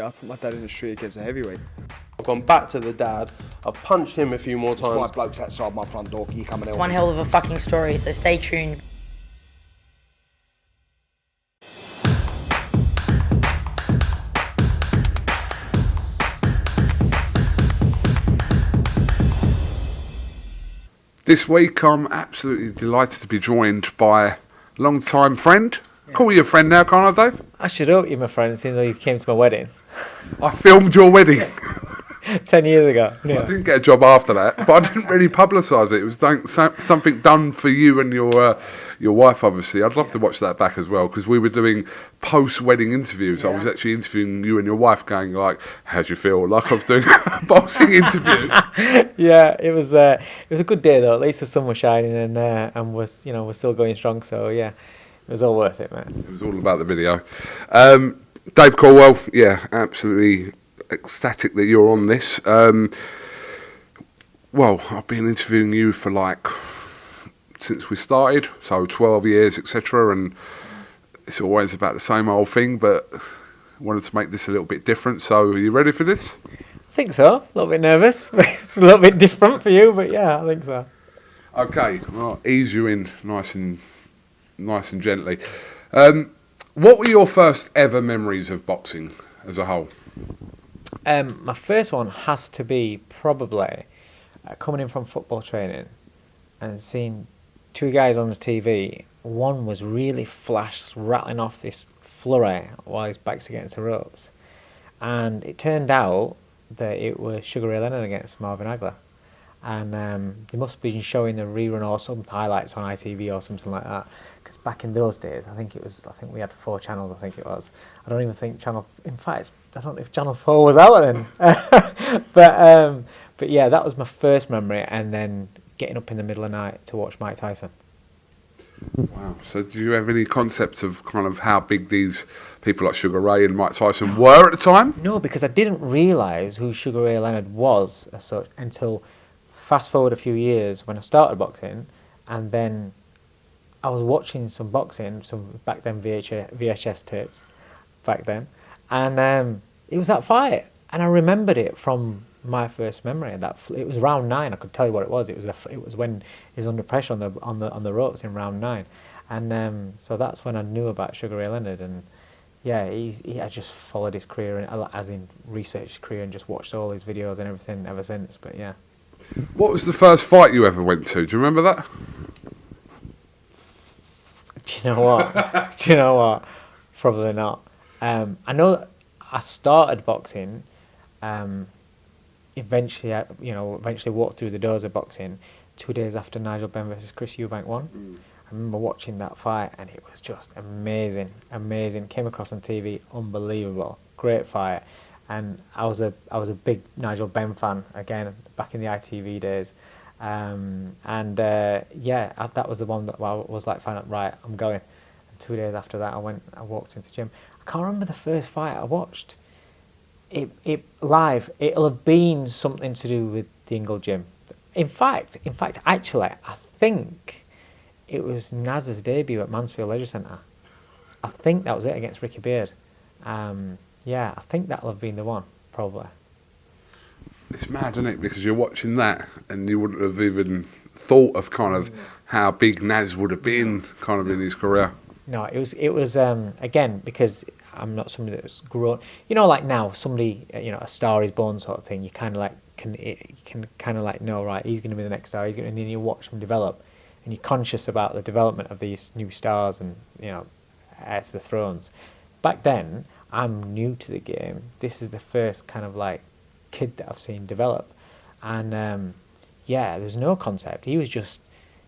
I put my dad in the street against a heavyweight. I've gone back to the dad. I've punched him a few more times. 5 blokes outside my front door. Can you come and help One me? hell of a fucking story, so stay tuned. This week I'm absolutely delighted to be joined by a long-time friend. Call you a friend now, can't I, Dave? I should hope you're my friend since you came to my wedding I filmed your wedding. 10 years ago. I didn't get a job after that, but I didn't really publicise it. It was something done for you and your wife, obviously. I'd love to watch that back as well, because we were doing post-wedding interviews. I was actually interviewing you and your wife, going like, "How do you feel?" Like I was doing a boxing interview. Yeah, it was a good day though. At least the sun was shining and was we're still going strong. So yeah, it was all worth it, man. It was all about the video. Dave Caldwell, yeah, absolutely ecstatic that you're on this. Well, I've been interviewing you for since we started, so 12 years, etc. And it's always about the same old thing, but I wanted to make this a little bit different. So, are you ready for this? I think so. A little bit nervous. It's a little bit different for you, but yeah, I think so. Okay, I'll ease you in nice and gently. What were your first ever memories of boxing as a whole? My first one has to be probably coming in from football training and seeing two guys on the TV. One was really flash, rattling off this flurry while his back's against the ropes. And it turned out that it was Sugar Ray Leonard against Marvin Hagler. And they must have been showing the rerun or some highlights on ITV or something like that. Because back in those days, I think we had 4 channels, I think it was. I don't even think in fact, I don't know if Channel 4 was out then. But yeah, that was my first memory, and then getting up in the middle of the night to watch Mike Tyson. Wow. So do you have any concept of kind of how big these people like Sugar Ray and Mike Tyson were at the time? No, because I didn't realise who Sugar Ray Leonard was as such until fast forward a few years when I started boxing, and then I was watching some boxing, some back then VHS tapes back then, and it was that fight, and I remembered it from my first memory. It was round 9. I could tell you what it was. It was when he was under pressure on the ropes in round 9, and so that's when I knew about Sugar Ray Leonard. And yeah, I just followed his career, as in researched his career, and just watched all his videos and everything ever since. But yeah. What was the first fight you ever went to? Do you remember that? Do you know what? Probably not. I know that I started boxing. Eventually walked through the doors of boxing 2 days after Nigel Benn versus Chris Eubank won. I remember watching that fight, and it was just amazing. Came across on TV, unbelievable, great fight. And I was a big Nigel Benn fan again back in the ITV days, that was the one that I was like, fine, right, I'm going. And 2 days after that, I walked into the gym. I can't remember the first fight I watched. It live. It'll have been something to do with the Ingle gym. In fact, actually, I think it was Naz's debut at Mansfield Leisure Centre. I think that was it against Ricky Beard. Yeah, I think that'll have been the one, probably. It's mad, isn't it? Because you're watching that, and you wouldn't have even thought of kind of how big Naz would have been kind of in his career. No, it was again, because I'm not somebody that's grown. Like now, somebody, a star is born sort of thing. You kind of like can kind of like know, right, he's going to be the next star. And then you watch him develop, and you're conscious about the development of these new stars and heir to the thrones. Back then, I'm new to the game. This is the first kind of like kid that I've seen develop, and there's no concept. He was just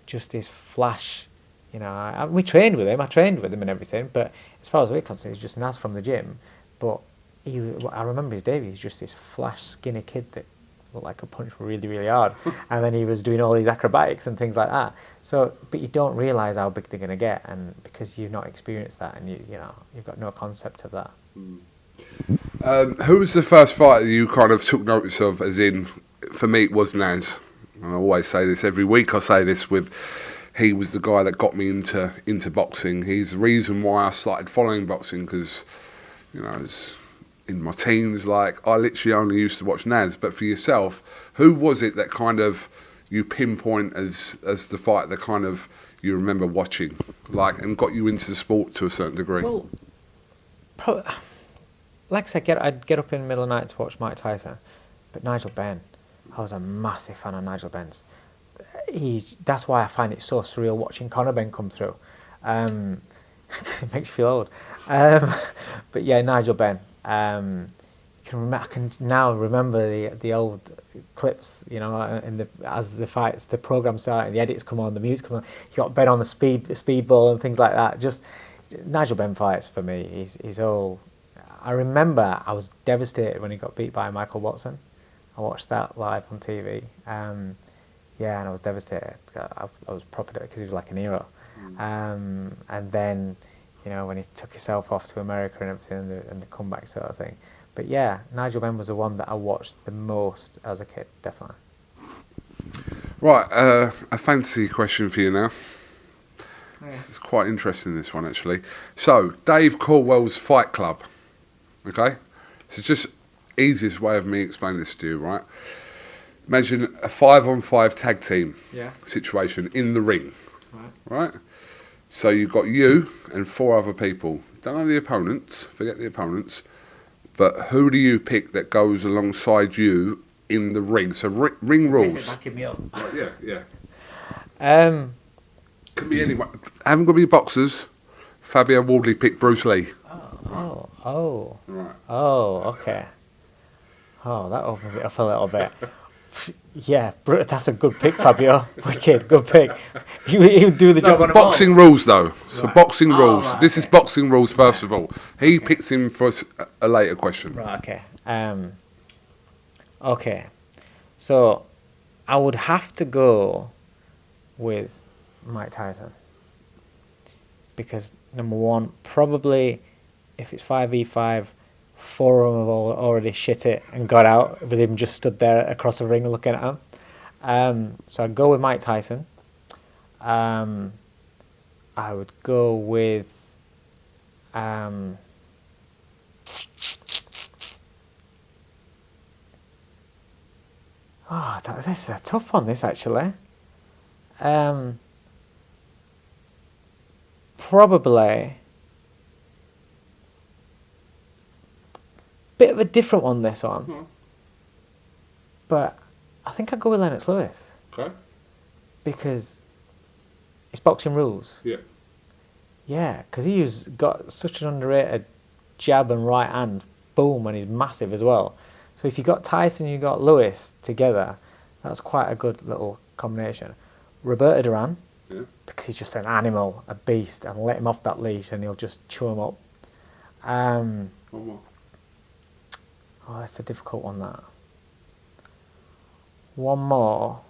this flash. We trained with him. I trained with him and everything. But as far as we're concerned, he's just Naz from the gym. But I remember his debut. He's just this flash, skinny kid that looked like a punch really, really hard. And then he was doing all these acrobatics and things like that. So, but you don't realise how big they're going to get, and because you've not experienced that, and you've got no concept of that. Who was the first fighter you kind of took notice of? As in, for me, it was Naz. And I always say this every week. I say this with. He was the guy that got me into boxing. He's the reason why I started following boxing, because in my teens, like I literally only used to watch Naz. But for yourself, who was it that kind of you pinpoint as the fight that kind of you remember watching, like, and got you into the sport to a certain degree? Well, like I said, I'd get up in the middle of the night to watch Mike Tyson, but Nigel Benn, I was a massive fan of Nigel Benn's. That's why I find it so surreal watching Conor Benn come through. It makes you feel old. But yeah, Nigel Benn. I can now remember the old clips, you know, as the fights, the program started, the edits come on, the music come on. You got Ben on the speedball and things like that. Just Nigel Benn fights for me. He's all. I remember I was devastated when he got beat by Michael Watson. I watched that live on TV. Yeah, and I was devastated. I was proper because he was like an hero. And then, you know, when he took himself off to America and everything, and the comeback sort of thing. But yeah, Nigel Benn was the one that I watched the most as a kid, definitely. Right, a fancy question for you now. Yeah. It's quite interesting, this one, actually. So, Dave Caldwell's Fight Club. Okay? So just easiest way of me explaining this to you, right? Imagine a 5-on-5 tag team situation in the ring. Right? So you've got you and 4 other people. Don't know the opponents, forget the opponents. But who do you pick that goes alongside you in the ring? So ring rules. Backing me up. Right, yeah. Can be anyone. Haven't got to be boxers. Fabio Wardley picked Bruce Lee. Right. Okay. Oh, that opens it up a little bit. Yeah, that's a good pick, Fabio. Wicked, good pick. He would do the job on boxing rules, though. So boxing rules. Right, this is boxing rules, first of all. He picks him for a later question. Right, okay. Okay. So, I would have to go with Mike Tyson. Because, number one, probably if it's 5v5, 4 of them have already shit it and got out with him just stood there across the ring looking at him. So I'd go with Mike Tyson. I would go with this is a tough one, this actually. Probably bit of a different one, this one. But I think I'd go with Lennox Lewis. Okay. Because it's boxing rules. Yeah. Yeah, because he's got such an underrated jab and right hand, boom, and he's massive as well. So if you got Tyson and you got Lewis together, that's quite a good little combination. Roberto Duran, because he's just an animal, a beast, and let him off that leash and he'll just chew him up. One more. Oh, that's a difficult one, that. One more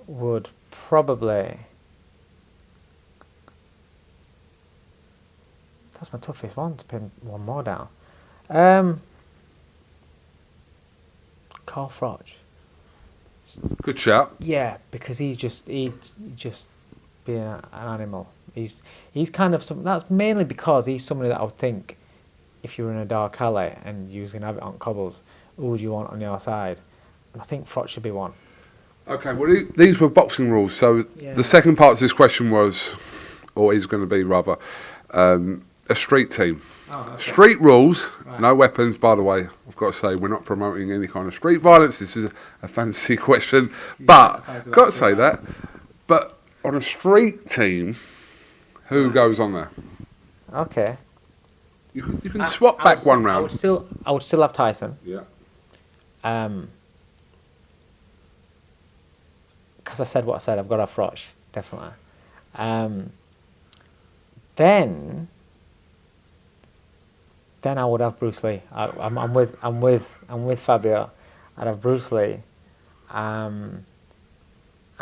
would probably... That's my toughest one, to pin one more down. Carl Froch. Good shout. Yeah, because he just being an animal. He's kind of some. That's mainly because he's somebody that I would think, if you were in a dark alley and you was going to have it on cobbles, who would you want on your side? And I think Froch should be one. Okay, well, these were boxing rules. So the second part of this question was, or is going to be rather, a street team. Oh, okay. Street rules, no weapons, by the way. I've got to say, we're not promoting any kind of street violence. This is a fancy question, but got to say that. But on a street team, who goes on there? Okay. You can swap back one round. I would still have Tyson. Yeah. Because I said what I said, I've got to have Froch, definitely. Then I would have Bruce Lee. I'm with Fabio. I'd have Bruce Lee, and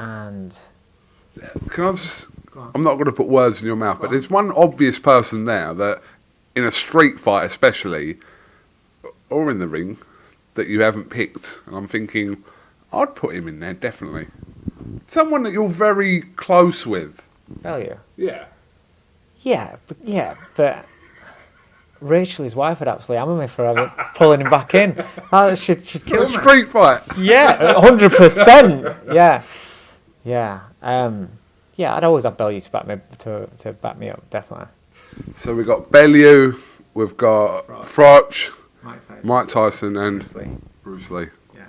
can I just? I'm not going to put words in your mouth, but there's one obvious person there that, in a street fight especially, or in the ring, that you haven't picked, and I'm thinking, I'd put him in there definitely. Someone that you're very close with. Value. Yeah. Yeah, but Rachel, his wife, had absolutely hammered me for pulling him back in. That should kill me. Street fight. Yeah, 100%. Yeah, yeah, yeah. I'd always have Bellew to back me up, definitely. So we've got Bellew, we've got Froch, Mike Tyson, and Bruce Lee. Yeah,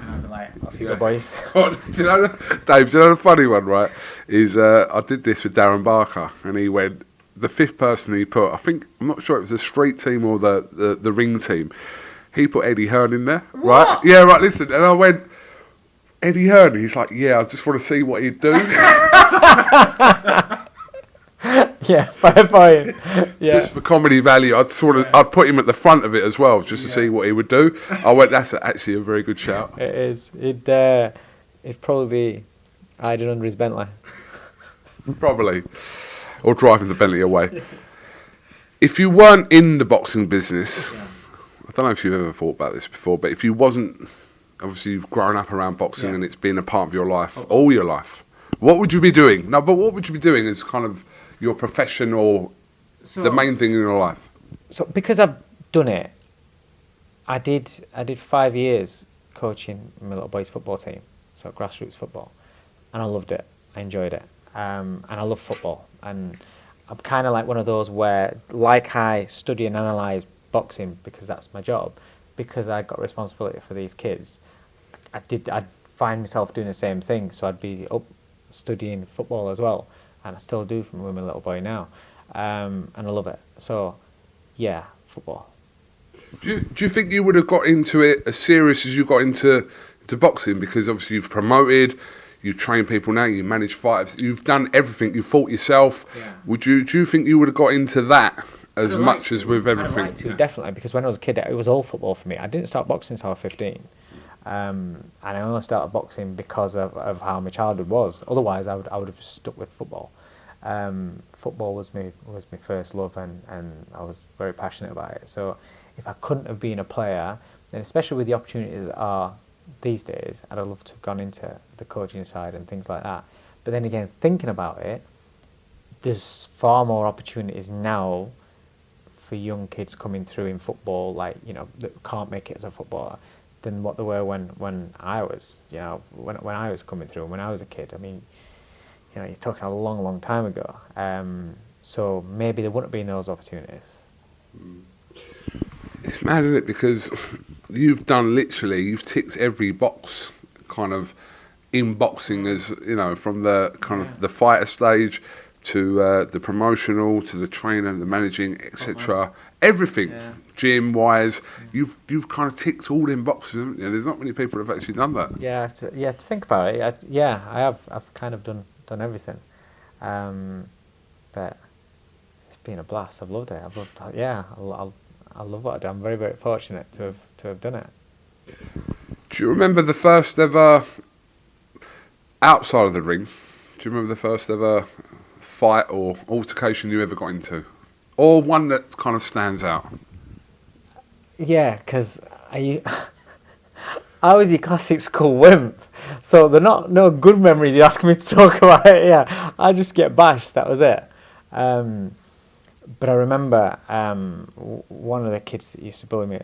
and I'd be like, off you go, boys. Do you know, Dave? Do you know the funny one? Right? Is I did this with Darren Barker, and he went. The fifth person he put, I'm not sure it was the street team or the ring team. He put Eddie Hearn in there, right? What? Yeah, right. Listen, and I went Eddie Hearn. He's like, yeah, I just want to see what he'd do. Yeah, fair point. Yeah, Just for comedy value, I'd put him at the front of it as well, just to see what he would do. I went, that's actually a very good shout. it is. It'd probably be hiding under his Bentley. Probably. Or driving the Bentley away. If you weren't in the boxing business, I don't know if you've ever thought about this before, but if you wasn't, obviously you've grown up around boxing and it's been a part of your life, all your life, what would you be doing? No, but what would you be doing as kind of your profession or the main thing in your life? So because I've done it, I did 5 years coaching my little boys' football team, so grassroots football, and I loved it. I enjoyed it. And I love football, and I'm kind of like one of those where, like I study and analyse boxing because that's my job, because I got responsibility for these kids, I'd find myself doing the same thing, so I'd be up studying football as well, and I still do with my little boy now, and I love it. So, yeah, football. Do you think you would have got into it as serious as you got into boxing? Because obviously you've promoted, you train people now, you manage fighters, you've done everything, you fought yourself. Yeah. Do you think you would have got into that as much as with everything? I'd like to, definitely, because when I was a kid, it was all football for me. I didn't start boxing until I was 15. And I only started boxing because of how my childhood was. Otherwise, I would have stuck with football. Football was my first love, and I was very passionate about it. So if I couldn't have been a player, then especially with the opportunities that are these days, I'd have loved to have gone into the coaching side and things like that. But then again, thinking about it, there's far more opportunities now for young kids coming through in football, like, you know, that can't make it as a footballer, than what there were when I was, you know, when I was coming through and when I was a kid. I mean, you know, you're talking a long, long time ago. So maybe there wouldn't have been those opportunities. It's mad, isn't it? Because you've ticked every box kind of in boxing, as you know, from the kind of the fighter stage to the promotional, to the trainer, the managing, etc. Everything, gym wise, you've kind of ticked all in boxes, haven't you? There's not many people who have actually done that. Yeah, to think about it, I have. I've kind of done everything, but it's been a blast. I've loved it. I love what I do. I'm very, very fortunate to have done it. Do you remember the first ever outside of the ring? Do you remember the first ever fight or altercation you ever got into, or one that kind of stands out? Yeah, because I was your classic school wimp, so they're no good memories. You ask me to talk about it. Yeah, I just get bashed. That was it. But I remember one of the kids that used to bully me.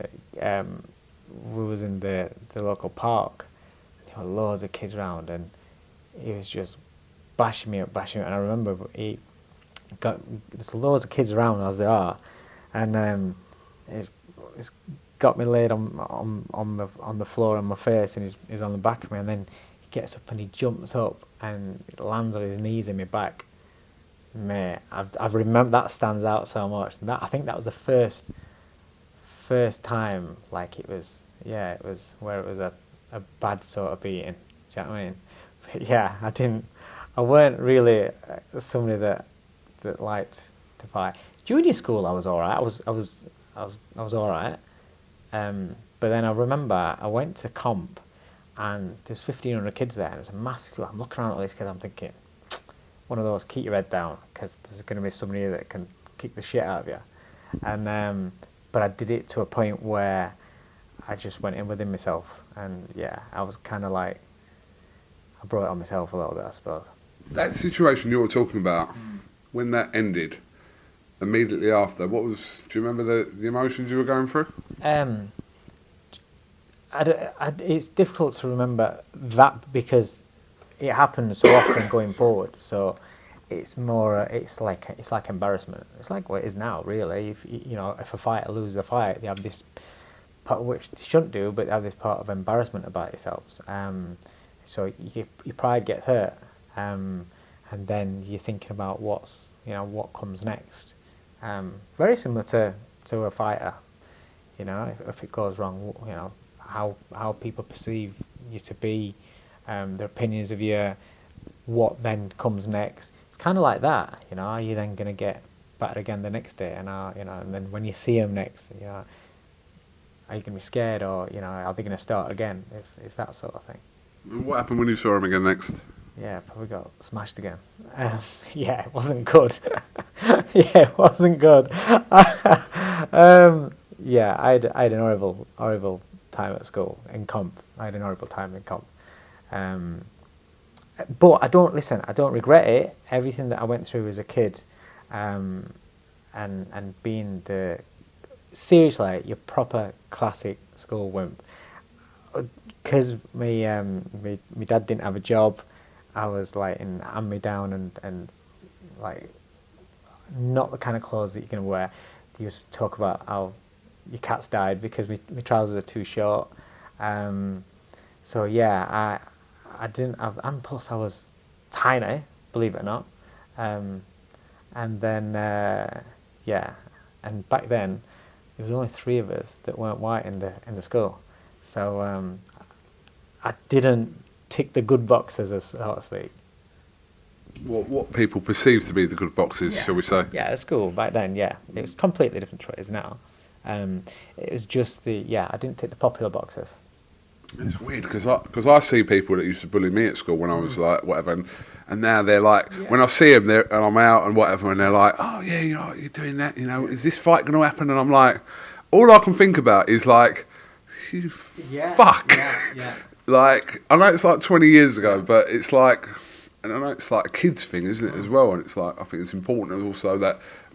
We was in the local park. There were loads of kids around, and he was just bashing me up. And I remember there's loads of kids around, as there are, and it's got me laid on the floor on my face, and he's on the back of me, and then he gets up and he jumps up and lands on his knees in my back. Mate, I've remembered, that stands out so much. I think that was the first time, like it was where it was a bad sort of beating. Do you know what I mean? But yeah, I weren't really somebody that liked to fight. Junior school, I was all right. I was all right. But then I remember I went to comp, and there's 1,500 kids there, and it was a massive school. I'm looking around at all these kids, I'm thinking, one of those, keep your head down, because there's going to be somebody here that can kick the shit out of you. And but I did it to a point where I just went in within myself, and yeah, I was kind of like, I brought it on myself a little bit, I suppose. That situation you were talking about, when that ended, immediately after, do you remember the emotions you were going through? It's difficult to remember that because it happens so often going forward. So it's more, it's like embarrassment. It's like what it is now, really. If a fighter loses a fight, they have this part, which they shouldn't do, but they have this part of embarrassment about yourselves. So your pride gets hurt, and then you're thinking about what comes next. Very similar to a fighter. If it goes wrong, how people perceive you to be, their opinions of you, what then comes next. It's kind of like that. Are you then going to get battered again the next day? And and then when you see them next, are you going to be scared, or are they going to start again? It's that sort of thing. What happened when you saw him again next? Yeah, probably got smashed again. Yeah, it wasn't good. It wasn't good. Yeah, I had an horrible time at school in comp. But I don't regret it. Everything that I went through as a kid, and being seriously, your proper classic school wimp. Because my dad didn't have a job, I was like in hand-me-down and like not the kind of clothes that you can wear. They used to talk about how your cats died because my trousers were too short. So yeah, I didn't have, and plus I was tiny, believe it or not. And then and back then there was only 3 of us that weren't white in the school. So I didn't tick the good boxes, so to speak. What people perceive to be the good boxes, shall we say? Yeah, at school back then, yeah. It was completely different to what it is now. It was just I didn't tick the popular boxes. It's weird because I see people that used to bully me at school when I was like whatever, and now they're like, when I see them there and I'm out and whatever, and they're like, oh yeah, you're doing that, is this fight going to happen? And I'm like, all I can think about is like, you fuck. Yeah. Like, I know it's like 20 years ago, but it's like, and I know it's like a kid's thing, isn't it, as well? And it's like, I think it's important also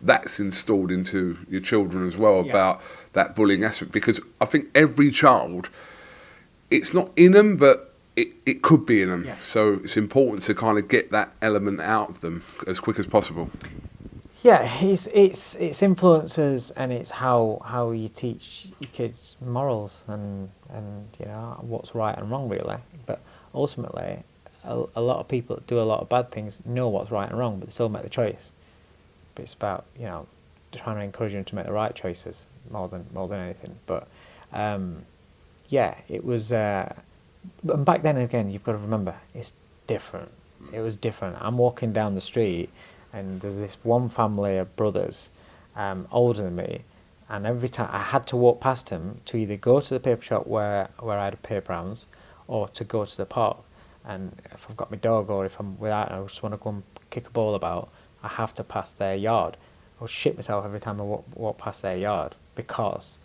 that's installed into your children as well about that bullying aspect, because I think every child, it's not in them, but it could be in them. Yeah. So it's important to kind of get that element out of them as quick as possible. Yeah, it's influences, and it's how you teach your kids morals and what's right and wrong, really. But ultimately, a lot of people that do a lot of bad things know what's right and wrong, but they still make the choice. But it's about trying to encourage them to make the right choices more than anything. But it was. And back then again, you've got to remember, it's different. It was different. I'm walking down the street, and there's this one family of brothers, older than me, and every time I had to walk past him to either go to the paper shop where I had paper rounds, or to go to the park. And if I've got my dog, or if I'm without, and I just want to go and kick a ball about, I have to pass their yard. I'll shit myself every time I walk past their yard because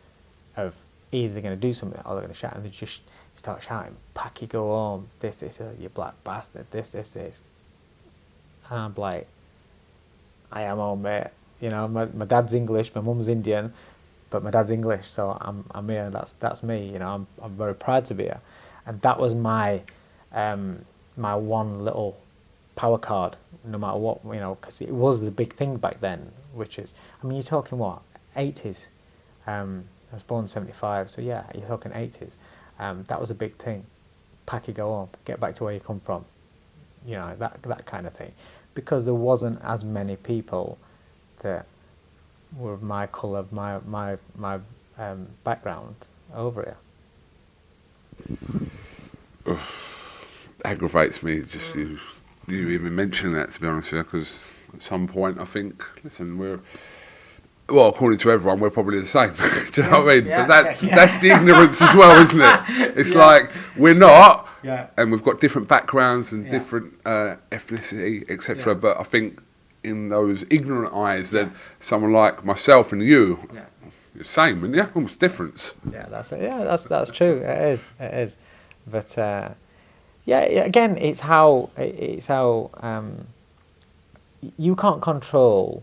of either they're going to do something or they're going to shout, and they just start shouting, "Packy, go home! This, you black bastard! This." And I'm like, I am home, mate. My dad's English, my mum's Indian, but my dad's English, so I'm here. That's me. I'm very proud to be here, and that was my my one little power card. No matter what, because it was the big thing back then. Which is, you're talking what, 80s. I was born in 75, so yeah, you're talking 80s. That was a big thing. Pack it, go home, get back to where you come from. That kind of thing. Because there wasn't as many people that were of my colour, my background over here. Aggravates me just you even mentioning that, to be honest with you, because at some point I think, listen, according to everyone, we're probably the same. Do you know what I mean? Yeah, but that's the ignorance as well, isn't it? It's like, we're not, and we've got different backgrounds and different ethnicity, etc. But I think in those ignorant eyes, then someone like myself and you, you're the same, and almost difference. Yeah, that's it. Yeah, that's true. It is. But again, it's how you can't control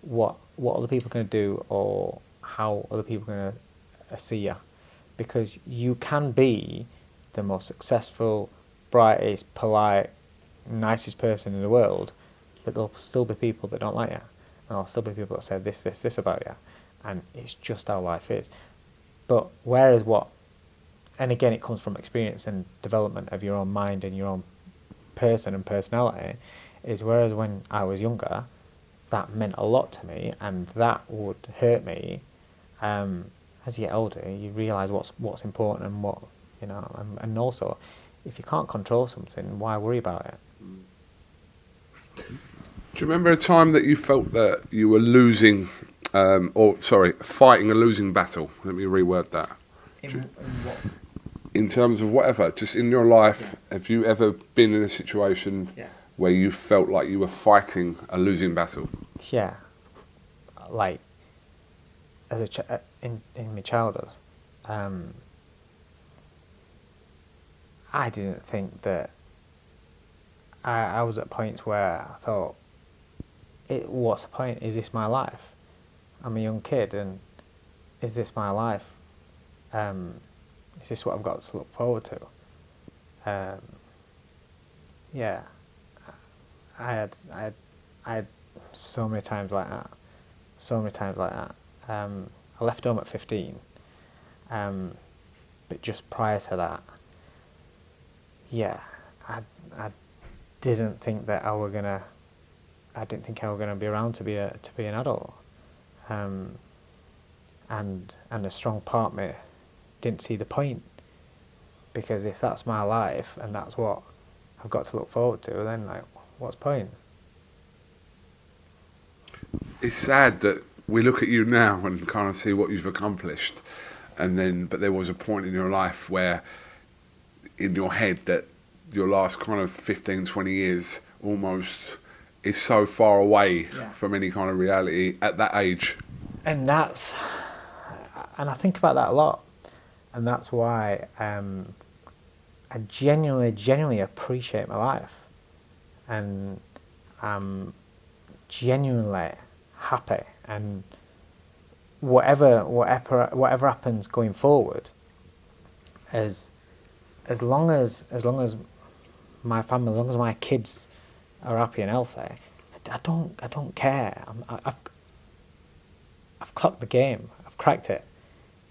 what other people are going to do or how other people are going to see you, because you can be the most successful, brightest, polite, nicest person in the world, but there'll still be people that don't like you, and there'll still be people that say this about you, and it's just how life is. But whereas and again, it comes from experience and development of your own mind and your own person and personality, is whereas when I was younger, that meant a lot to me, and that would hurt me. As you get older, you realise what's important and what, you know, and also, if you can't control something, why worry about it? Do you remember a time that you felt that you were losing, fighting a losing battle? Let me reword that. In what? In terms of whatever, just in your life, have you ever been in a situation where you felt like you were fighting a losing battle? Yeah, like as in my childhood, I didn't think that. I was at points where I thought, what's the point? Is this my life? I'm a young kid, and is this my life? Is this what I've got to look forward to? Yeah, I had so many times like that. I left home at 15, but just prior to that, I didn't think that I didn't think I were gonna be around to be an adult, and a strong part of me didn't see the point, because if that's my life and that's what I've got to look forward to, then like, what's the point? It's sad that we look at you now and kind of see what you've accomplished, but there was a point in your life where, in your head, that your last kind of 15, 20 years almost is so far away from any kind of reality at that age. And I think about that a lot. And that's why I genuinely appreciate my life, and I'm genuinely happy. And whatever happens going forward, as long as my family, as long as my kids are happy and healthy, I don't care. I've clocked the game. I've cracked it.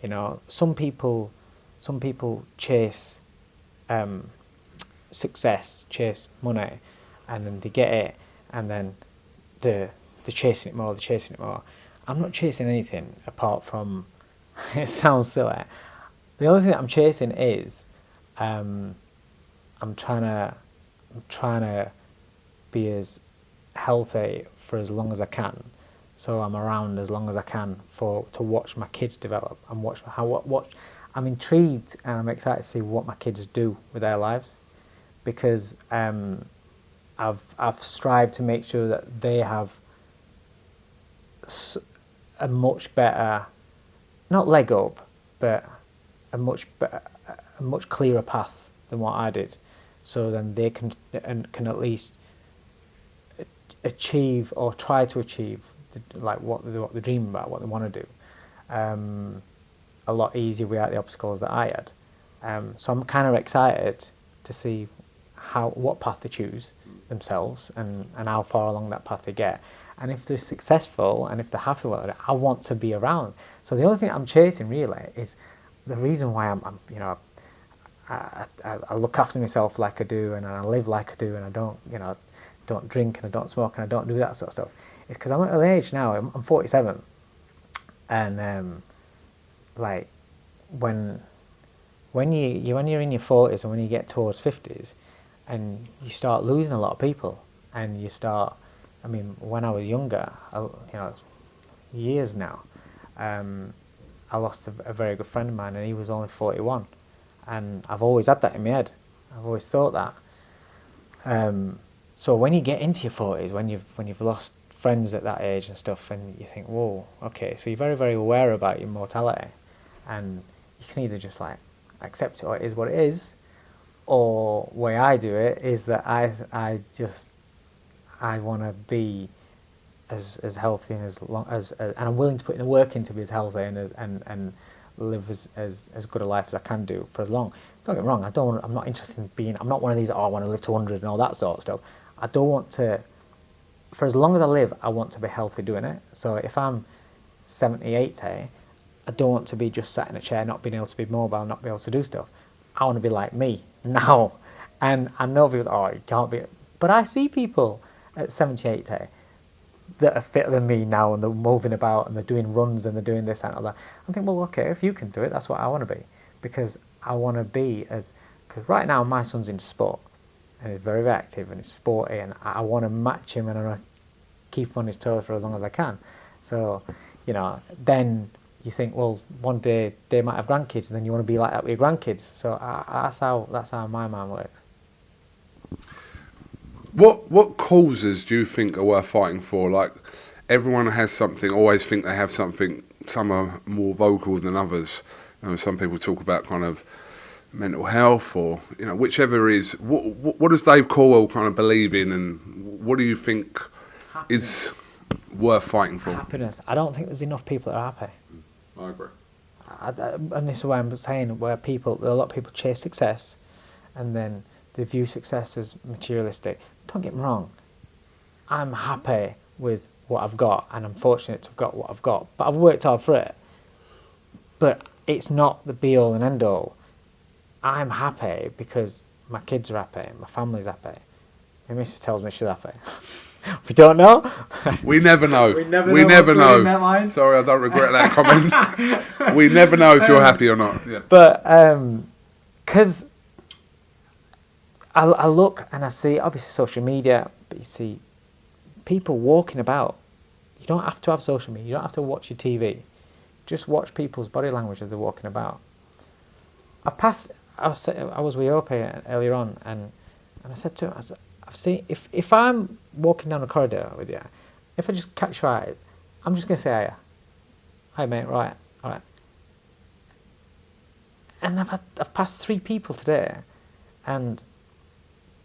You know, some people chase success, chase money, and then they get it, and then they're chasing it more. I'm not chasing anything apart from. It sounds silly. The only thing that I'm chasing is, I'm trying to be as healthy for as long as I can. So I'm around as long as I can to watch my kids develop and watch. I'm intrigued and I'm excited to see what my kids do with their lives, because I've strived to make sure that they have a much better, not leg up, but a much clearer path than what I did. So then they can at least achieve or try to achieve what they dream about, what they want to do, a lot easier without the obstacles that I had. So I'm kind of excited to see what path they choose themselves and how far along that path they get. And if they're successful and if they're happy with it, I want to be around. So the only thing I'm chasing really is the reason why I look after myself like I do, and I live like I do, and I don't drink and I don't smoke and I don't do that sort of stuff. It's because I'm at an age now. I'm 47, and when you're in your 40s and when you get towards 50s, and you start losing a lot of people, and you start. I mean, when I was younger, years now, I lost a very good friend of mine, and he was only 41, and I've always had that in my head. I've always thought that. So when you get into your 40s, when you've lost friends at that age and stuff, and you think, whoa, okay, so you're very, very aware about your mortality, and you can either just accept it, or it is what it is, or the way I do it is that I want to be as healthy and as long and I'm willing to put in the work in to be as healthy and live as good a life as I can do for as long. Don't get me wrong, I'm not interested in being, I'm not one of these, oh, I want to live to 100 and all that sort of stuff. I don't want to, for as long as I live, I want to be healthy doing it. So if I'm 70, 80, I don't want to be just sat in a chair, not being able to be mobile, not be able to do stuff. I want to be like me now. And I know people say, oh, you can't be, but I see people at 70, 80 that are fitter than me now, and they're moving about and they're doing runs and they're doing this and all that. I think, well, okay, if you can do it, that's what I want to be, because I want to be because right now my son's in sport and he's very, very active and he's sporty, and I want to match him and I want to keep him on his toes for as long as I can. So, then you think, well, one day they might have grandkids, and then you want to be like that with your grandkids. So that's how my mind works. What causes do you think are worth fighting for? Like, everyone has something, always think they have something. Some are more vocal than others. Some people talk about kind of mental health, or whichever is. What does Dave Corwell kind of believe in, and what do you think is worth fighting for? Happiness. I don't think there's enough people that are happy. I agree. And this is why I'm saying, where a lot of people chase success, and then they view success as materialistic. Don't get me wrong, I'm happy with what I've got, and I'm fortunate to have got what I've got, but I've worked hard for it. But it's not the be-all and end-all. I'm happy because my kids are happy, my family's happy. My missus tells me she's happy. We don't know. We never know. We never We know never what's going in know. their mind. Sorry, I don't regret that comment. We never know if you're happy or not. Yeah. But because I look and I see, obviously, social media, but you see people walking about. You don't have to have social media. You don't have to watch your TV. Just watch people's body language as they're walking about. I was with Ep8 earlier on, and I said to him, I've seen, if I'm walking down a corridor with you, if I just catch your eye, I'm just going to say, hiya. Hi, mate, right, all right. And I've passed 3 people today, and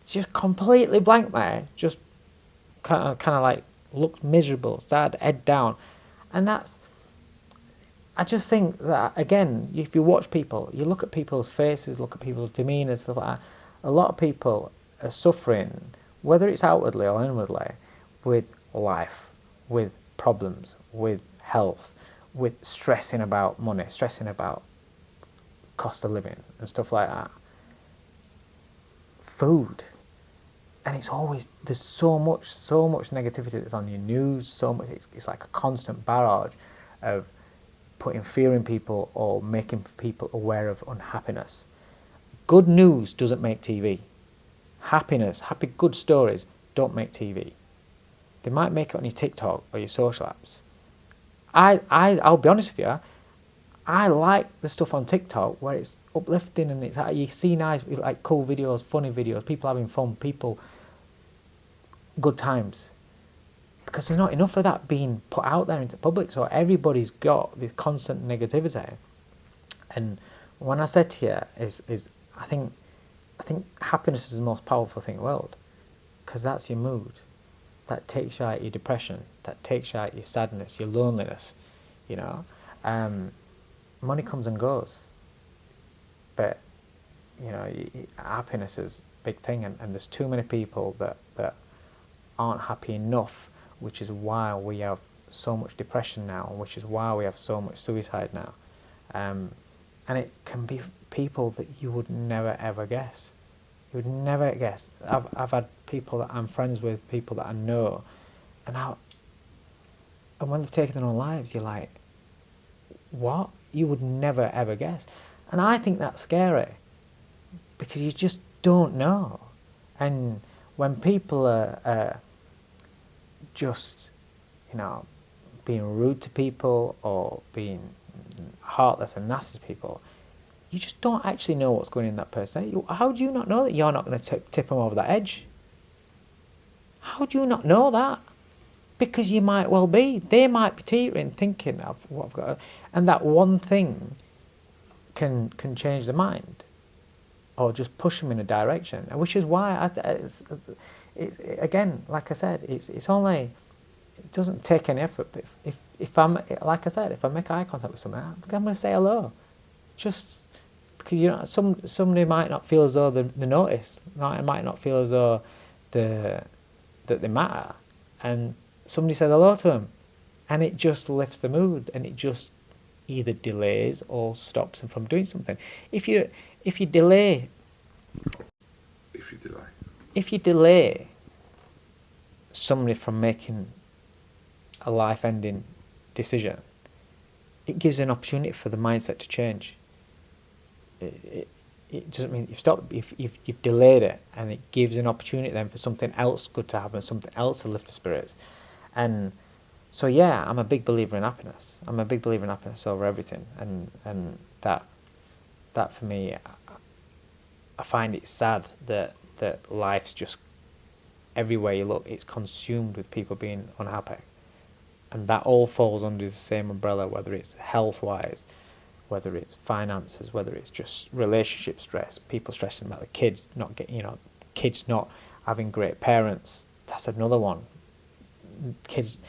just completely blanked me, just kind of like looked miserable, started head down. And I just think that, again, if you watch people, you look at people's faces, look at people's demeanour, stuff like that, a lot of people are suffering, whether it's outwardly or inwardly, with life, with problems, with health, with stressing about money, stressing about cost of living and stuff like that. Food. And it's always, there's so much negativity that's on your news, so much, it's like a constant barrage of putting fear in people or making people aware of unhappiness. Good news doesn't make TV. Happiness, happy, good stories don't make TV. They might make it on your TikTok or your social apps. I'll be honest with you, I like the stuff on TikTok where it's uplifting and it's you see nice, like cool videos, funny videos, people having fun, good times. Because there's not enough of that being put out there into public, so everybody's got this constant negativity. And when I said to you, is I think happiness is the most powerful thing in the world, because that's your mood. That takes you out your depression, that takes you out your sadness, your loneliness, money comes and goes, but happiness is a big thing, and there's too many people that aren't happy enough, which is why we have so much depression now, and which is why we have so much suicide now. And it can be people that you would never ever guess. You would never guess. I've had people that I'm friends with, people that I know, and when they've taken their own lives, you're like, what? You would never ever guess. And I think that's scary, because you just don't know. And when people are just, being rude to people or being heartless and nasty to people, you just don't actually know what's going in that person. How do you not know that you're not going to tip them over that edge? How do you not know that? Because you might well be. They might be teetering, thinking of what I've got, and that one thing can change their mind, or just push them in a direction. Which is why it's again, like I said, it's only it doesn't take any effort. But if I'm, like I said, if I make eye contact with someone, I'm going to say hello. Just because, you know, somebody might not feel as though they notice. Might not feel as though that they matter. And somebody says hello to them. And it just lifts the mood, and it just either delays or stops them from doing something. If you delay somebody from making a life-ending decision, it gives an opportunity for the mindset to change. It doesn't mean you've delayed it, and it gives an opportunity then for something else good to happen, something else to lift the spirits. And so yeah, I'm a big believer in happiness. I'm a big believer in happiness over everything, and that for me, I find it sad that life's just, everywhere you look, it's consumed with people being unhappy, and that all falls under the same umbrella, whether it's health-wise, whether it's finances, whether it's just relationship stress, people stressing about the kids not getting, kids not having great parents. That's another one. Kids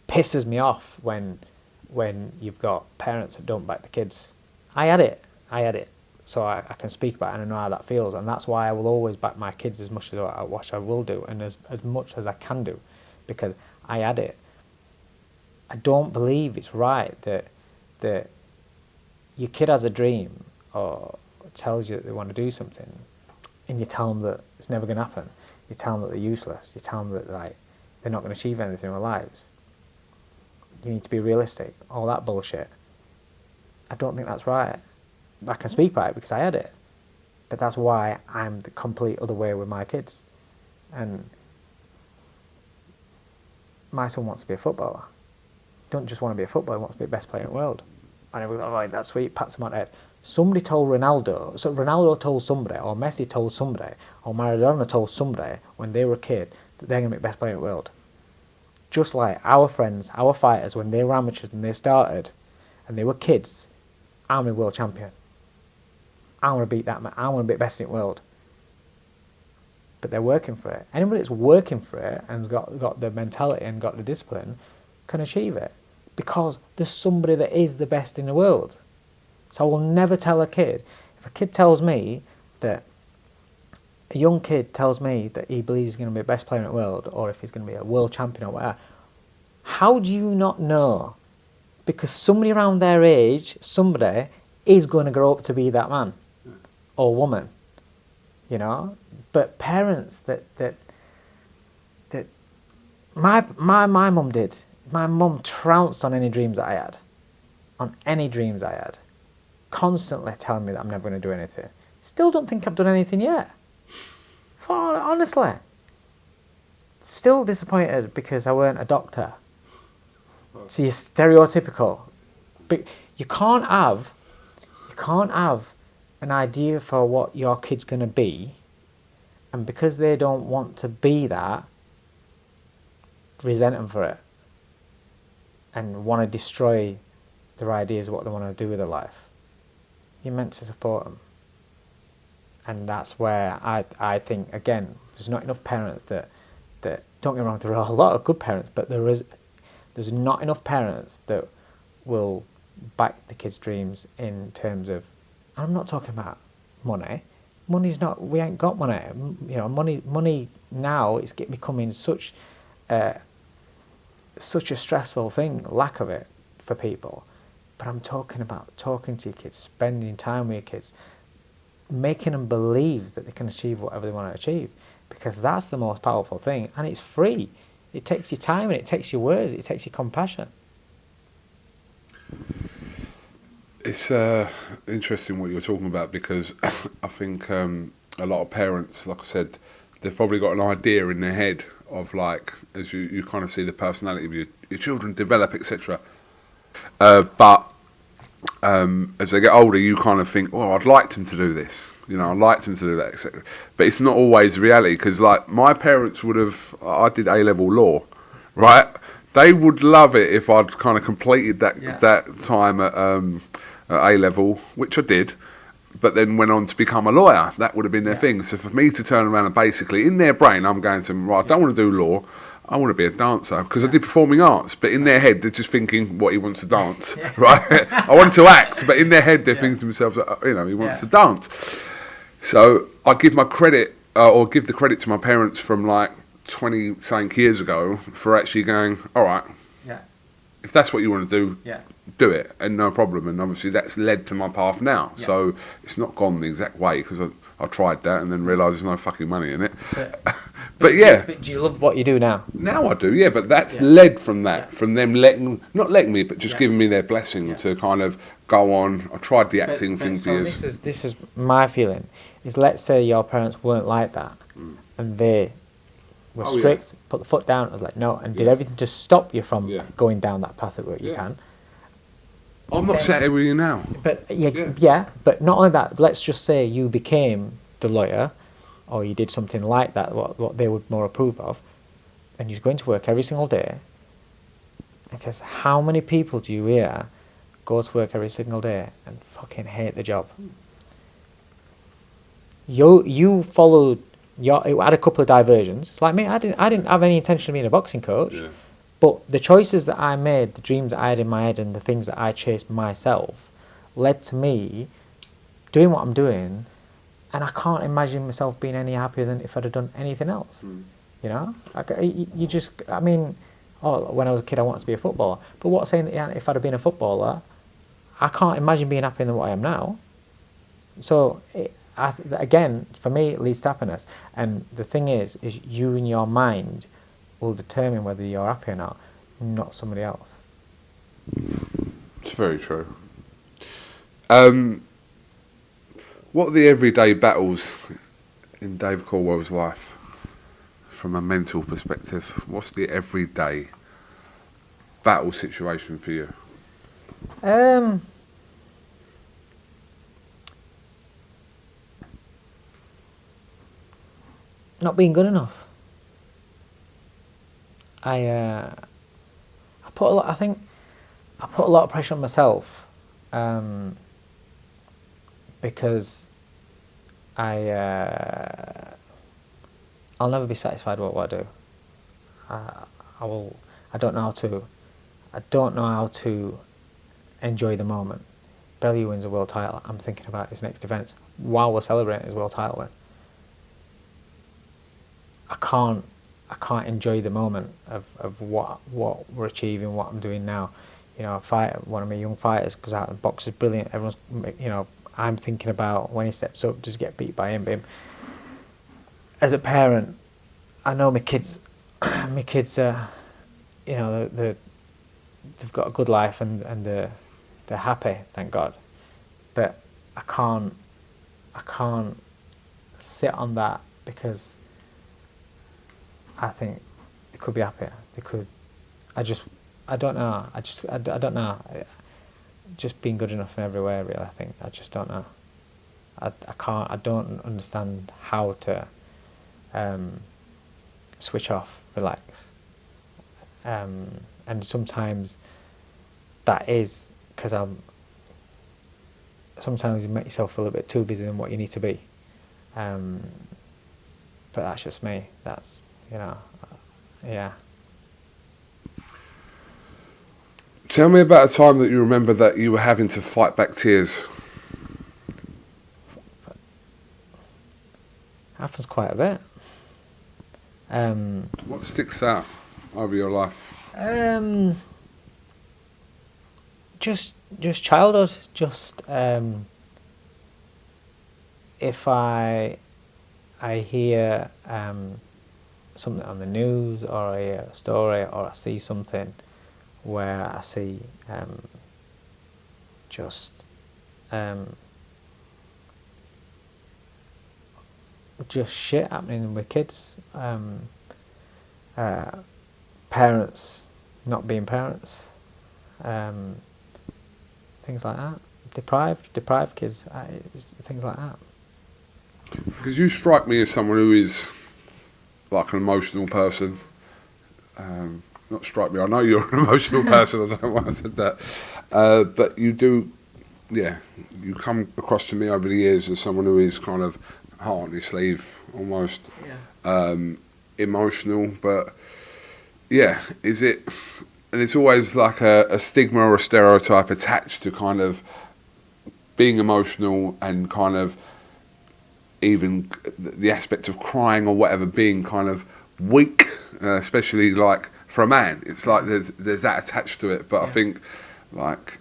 pisses me off when you've got parents that don't back the kids. I had it, so I can speak about it, and I know how that feels, and that's why I will always back my kids as much as I will do, and as much as I can do, because I had it. I don't believe it's right that your kid has a dream or tells you that they want to do something, and you tell them that it's never going to happen. You tell them that they're useless. You tell them that they're not going to achieve anything in their lives. You need to be realistic. All that bullshit. I don't think that's right. I can speak about it because I had it, but that's why I'm the complete other way with my kids. And my son wants to be a footballer. He don't just want to be a footballer, he wants to be the best player in the world. And everyone's like, that's sweet, pats him on the head. Somebody told Ronaldo, so Ronaldo told somebody, or Messi told somebody, or Maradona told somebody when they were a kid that they're going to be the best player in the world. Just like our friends, our fighters, when they were amateurs and they started, and they were kids, I'm a world champion. I want to beat that man. I want to be the best in the world. But they're working for it. Anybody that's working for it and has got the mentality and got the discipline can achieve it, because there's somebody that is the best in the world. So I will never tell a kid, if a kid tells me that, a young kid tells me that he believes he's going to be the best player in the world, or if he's going to be a world champion or whatever, how do you not know? Because somebody around their age, somebody is going to grow up to be that man or woman, But parents that my mum did. My mum trounced on any dreams that I had, constantly telling me that I'm never going to do anything. Still don't think I've done anything yet. Honestly. Still disappointed because I weren't a doctor. So you're stereotypical. But you can't have an idea for what your kid's going to be, and because they don't want to be that, resent them for it and want to destroy their ideas of what they want to do with their life. You're meant to support them. And that's where I think, again, there's not enough parents that don't get me wrong, there are a lot of good parents, but there's not enough parents that will back the kids' dreams in terms of, and I'm not talking about money. Money's not, we ain't got money. Money now is becoming such a stressful thing, lack of it for people. But I'm talking about talking to your kids, spending time with your kids, making them believe that they can achieve whatever they want to achieve, because that's the most powerful thing, and it's free. It takes your time, and it takes your words, it takes your compassion. It's interesting what you're talking about, because I think a lot of parents, like I said, they've probably got an idea in their head of, like, as you kind of see the personality of your children develop, etc. But as they get older, you kind of think, oh, I'd like them to do this. I'd like them to do that, etc. But it's not always reality, because, like, my parents would have, I did A-level law, right? They would love it if I'd kind of completed that time at A-level, which I did, but then went on to become a lawyer. That would have been their thing. So for me to turn around and basically, in their brain, I'm going to them, right, I don't want to do law, I want to be a dancer because I did performing arts, but in their head they're just thinking what he wants to dance, right? I wanted to act, but in their head they're thinking to themselves, he wants to dance. So I give my credit, or give the credit to my parents from like 20-something years ago for actually going, all right, if that's what you want to do, do it, and no problem. And obviously that's led to my path now. So it's not gone the exact way because I tried that and then realised there's no fucking money in it. But yeah. But do you love what you do now? Now I do, yeah. But that's led from that, from them not letting me, but just giving me their blessing to kind of go on. I tried the acting thing for years. This is my feeling. Is let's say your parents weren't like that, and they were strict, put the foot down, I was like, no, and did everything to stop you from going down that path of what you can. I'm not sat here with you now. But but not only that, let's just say you became the lawyer, or you did something like that, what they would more approve of, and you're going to work every single day, because how many people do you hear go to work every single day and fucking hate the job? You followed it had a couple of diversions. Like me, I didn't have any intention of being a boxing coach, but the choices that I made, the dreams that I had in my head, and the things that I chased myself, led to me doing what I'm doing, and I can't imagine myself being any happier than if I'd have done anything else. You know, when I was a kid, I wanted to be a footballer. But what's saying that if I'd have been a footballer, I can't imagine being happier than what I am now. So. Again, for me, it leads to happiness. And the thing is you in your mind will determine whether you're happy or not somebody else. It's very true. What are the everyday battles in Dave Caldwell's life from a mental perspective? What's the everyday battle situation for you? Not being good enough. I put a lot of pressure on myself, because I'll never be satisfied with what I do. I don't know how to enjoy the moment. Bellew wins a world title, I'm thinking about his next events while we're celebrating his world title win. I can't enjoy the moment of what we're achieving, what I'm doing now. You know, one of my young fighters goes out and boxes brilliant. Everyone's, I'm thinking about when he steps up, just get beat by him. As a parent, I know my kids are, they've got a good life and they're happy, thank God. But I can't sit on that because I think they could be happier. They could. I don't know. I don't know. Just being good enough in every way, really. I think I just don't know. I can't. I don't understand how to switch off, relax. And sometimes that is because sometimes you make yourself feel a bit too busy than what you need to be. But that's just me. That's. Yeah. Tell me about a time that you remember that you were having to fight back tears. Happens quite a bit. What sticks out over your life? Just childhood. Just if I hear something on the news, or I hear a story, or I see something where I see just shit happening with kids, parents not being parents, things like that, deprived kids, things like that. Because you strike me as someone who is like an emotional person. Not strike me, I know you're an emotional person, I don't know why I said that. But you do, you come across to me over the years as someone who is kind of heart on his sleeve, almost emotional, but yeah, is it? And it's always like a stigma or a stereotype attached to kind of being emotional and kind of even the aspect of crying or whatever being kind of weak, especially like for a man. It's like there's that attached to it. But I think like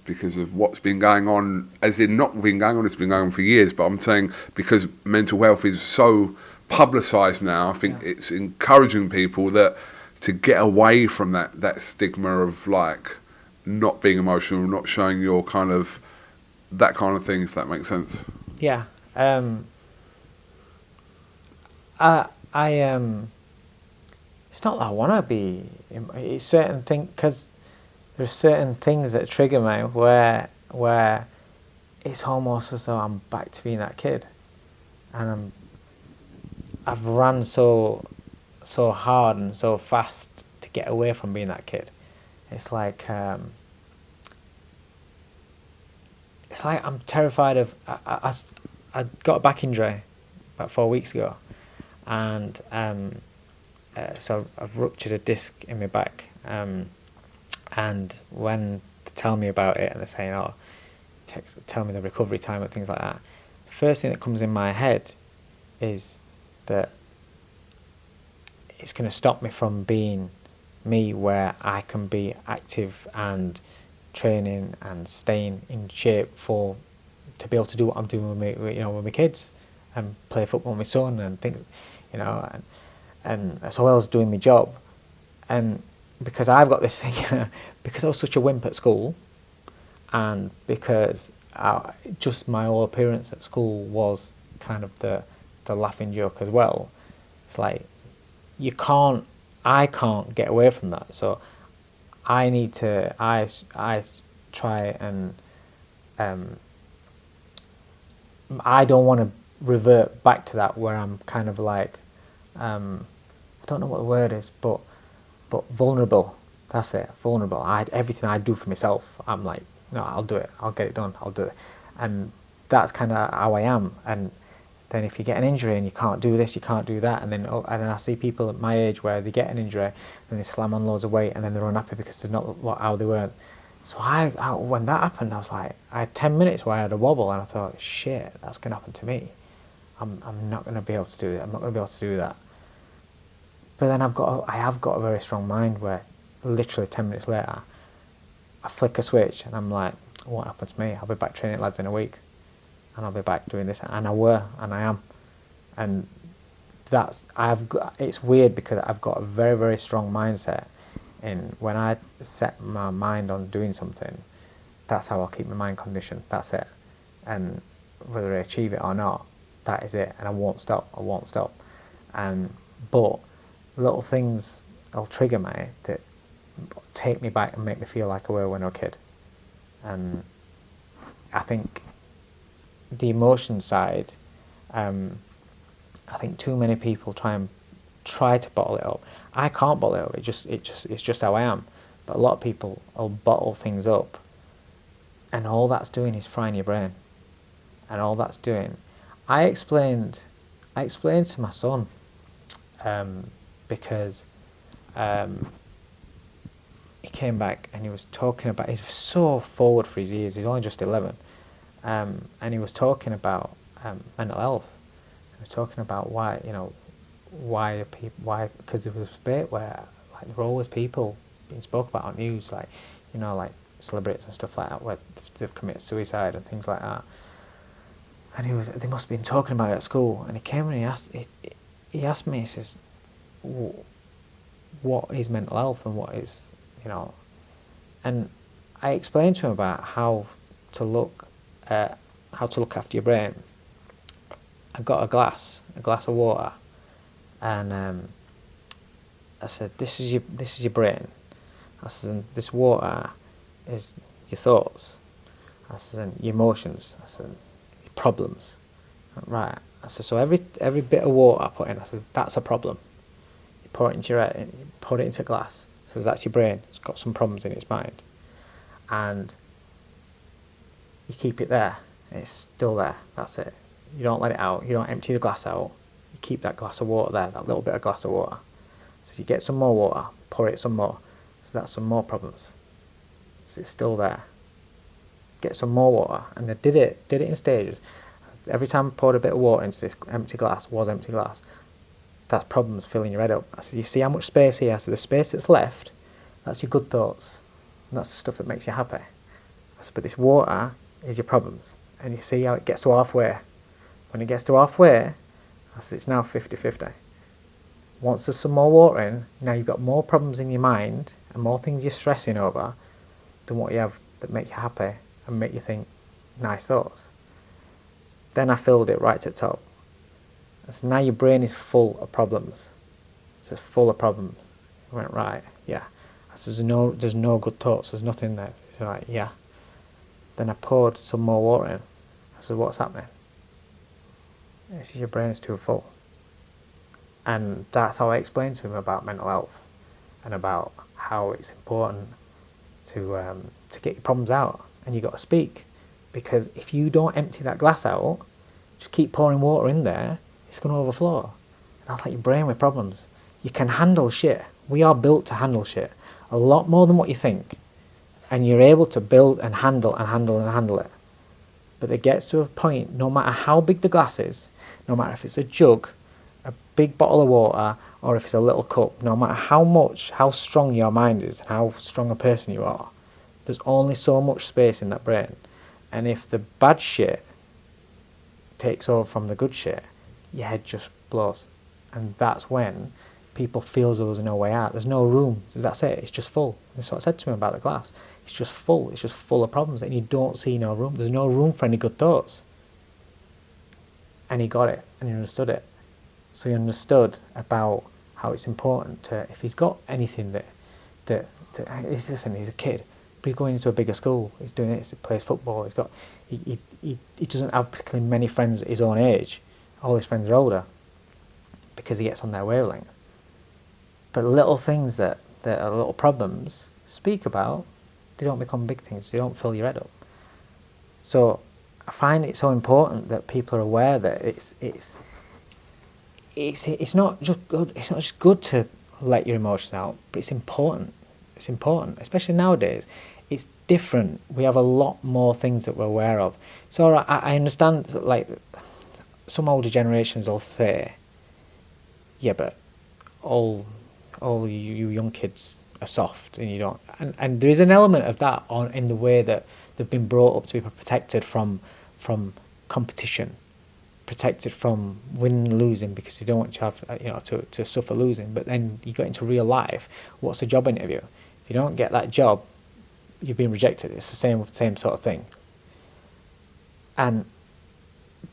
because of what's been going on, as in not been going on, it's been going on for years. But I'm saying because mental health is so publicised now, I think it's encouraging people to get away from that stigma of like not being emotional, not showing your kind of that kind of thing, if that makes sense. Yeah. It's not that I want to be. It's certain thing because there's certain things that trigger me where it's almost as though I'm back to being that kid, and I've run so hard and so fast to get away from being that kid. It's like I'm terrified of. I got a back injury about 4 weeks ago, and so I've ruptured a disc in my back. And when they tell me about it and they're saying, "Oh, tell me the recovery time" and things like that, the first thing that comes in my head is that it's going to stop me from being me, where I can be active and training and staying in shape to be able to do what I'm doing with my kids and play football with my son and things, and as well as doing my job. And because I've got this thing, because I was such a wimp at school, and because just my whole appearance at school was kind of the laughing joke as well. It's like I can't get away from that. So I need to. I try and I don't want to revert back to that where I'm kind of like I don't know what the word is, but vulnerable. That's it, vulnerable. Everything I do for myself, I'm like, no, I'll do it. I'll get it done. I'll do it, and that's kind of how I am. And then if you get an injury and you can't do this, you can't do that, and then I see people at my age where they get an injury and they slam on loads of weight and then they're unhappy because they're not how they were. So I when that happened, I was like, I had 10 minutes where I had a wobble, and I thought, shit, that's going to happen to me. I'm not going to be able to do it. I'm not going to be able to do that. But then I have got a very strong mind where literally 10 minutes later, I flick a switch and I'm like, what happened to me? I'll be back training lads in a week, and I'll be back doing this, and I am, and it's weird because I've got a very, very strong mindset, and when I set my mind on doing something, that's how I'll keep my mind conditioned. That's it, and whether I achieve it or not, that is it, and I won't stop. But little things will trigger me that take me back and make me feel like I were when I was a kid, and I think the emotion side, I think too many people try to bottle it up. I can't bottle it up. It's just how I am. But a lot of people will bottle things up, and all that's doing is frying your brain. And all that's doing, I explained to my son, because he came back and he was talking about. He was so forward for his years. He's only just 11. And he was talking about mental health. He was talking about why because there was a bit where like there were always people being spoke about on news, like like celebrities and stuff like that, where they've committed suicide and things like that. And they must have been talking about it at school. And he came and he asked me, he says, what is mental health and what is and I explained to him about how to look after your brain. I got a glass of water, and I said, "This is your brain." I said, and "This water is your thoughts." I said, and "Your emotions." I said, "Your problems." Right. I said, "So every bit of water I put in," I said, "That's a problem." You pour it into your head, you pour it into a glass. I said, "That's your brain. It's got some problems in its mind," and you keep it there. It's still there. That's it. You don't let it out. You don't empty the glass out. You keep that glass of water there, that little bit of glass of water. So you get some more water, pour it some more. So that's some more problems. So it's still there. Get some more water, and I did it in stages. Every time I poured a bit of water into this empty glass, that's problems filling your head up. I said, you see how much space here? So the space that's left, that's your good thoughts, and that's the stuff that makes you happy. I said, but this water is your problems, and you see how it gets to halfway. When it gets to halfway, I said, it's now 50-50. Once there's some more water in, now you've got more problems in your mind and more things you're stressing over than what you have that make you happy and make you think nice thoughts. Then I filled it right to the top. So now your brain is full of problems. It's full of problems. I went, right, yeah. I said, there's no good thoughts, there's nothing there. He's like, yeah. Then I poured some more water in. I said, what's happening? He said, your brain is too full. And that's how I explained to him about mental health and about how it's important to get your problems out, and you got to speak, because if you don't empty that glass out, just keep pouring water in there, it's going to overflow. And that's like your brain with problems. You can handle shit. We are built to handle shit a lot more than what you think, and you're able to build and handle it. But it gets to a point, no matter how big the glass is, no matter if it's a jug, a big bottle of water, or if it's a little cup, no matter how strong your mind is and how strong a person you are, there's only so much space in that brain. And if the bad shit takes over from the good shit, your head just blows. And that's when people feel as though there's no way out. There's no room. That's it. It's just full. That's what I said to him about the glass. It's just full. It's just full of problems, and you don't see no room. There's no room for any good thoughts. And he got it, and he understood it. So he understood about how it's important to, if he's got anything listen, he's a kid, but he's going into a bigger school. He's doing it. He plays football. He doesn't have particularly many friends at his own age. All his friends are older, because he gets on their wavelength. But little things that are little problems, speak about, they don't become big things. They don't fill your head up. So I find it so important that people are aware that it's not just good. It's not just good to let your emotions out, but it's important. It's important, especially nowadays. It's different. We have a lot more things that we're aware of. So I understand, like, some older generations will say, yeah, but all you young kids are soft, and you don't. And there is an element of that in the way that they've been brought up to be protected from competition, protected from winning and losing, because you don't want to have to suffer losing. But then you get into real life. What's a job interview? If you don't get that job, you've been rejected. It's the same sort of thing.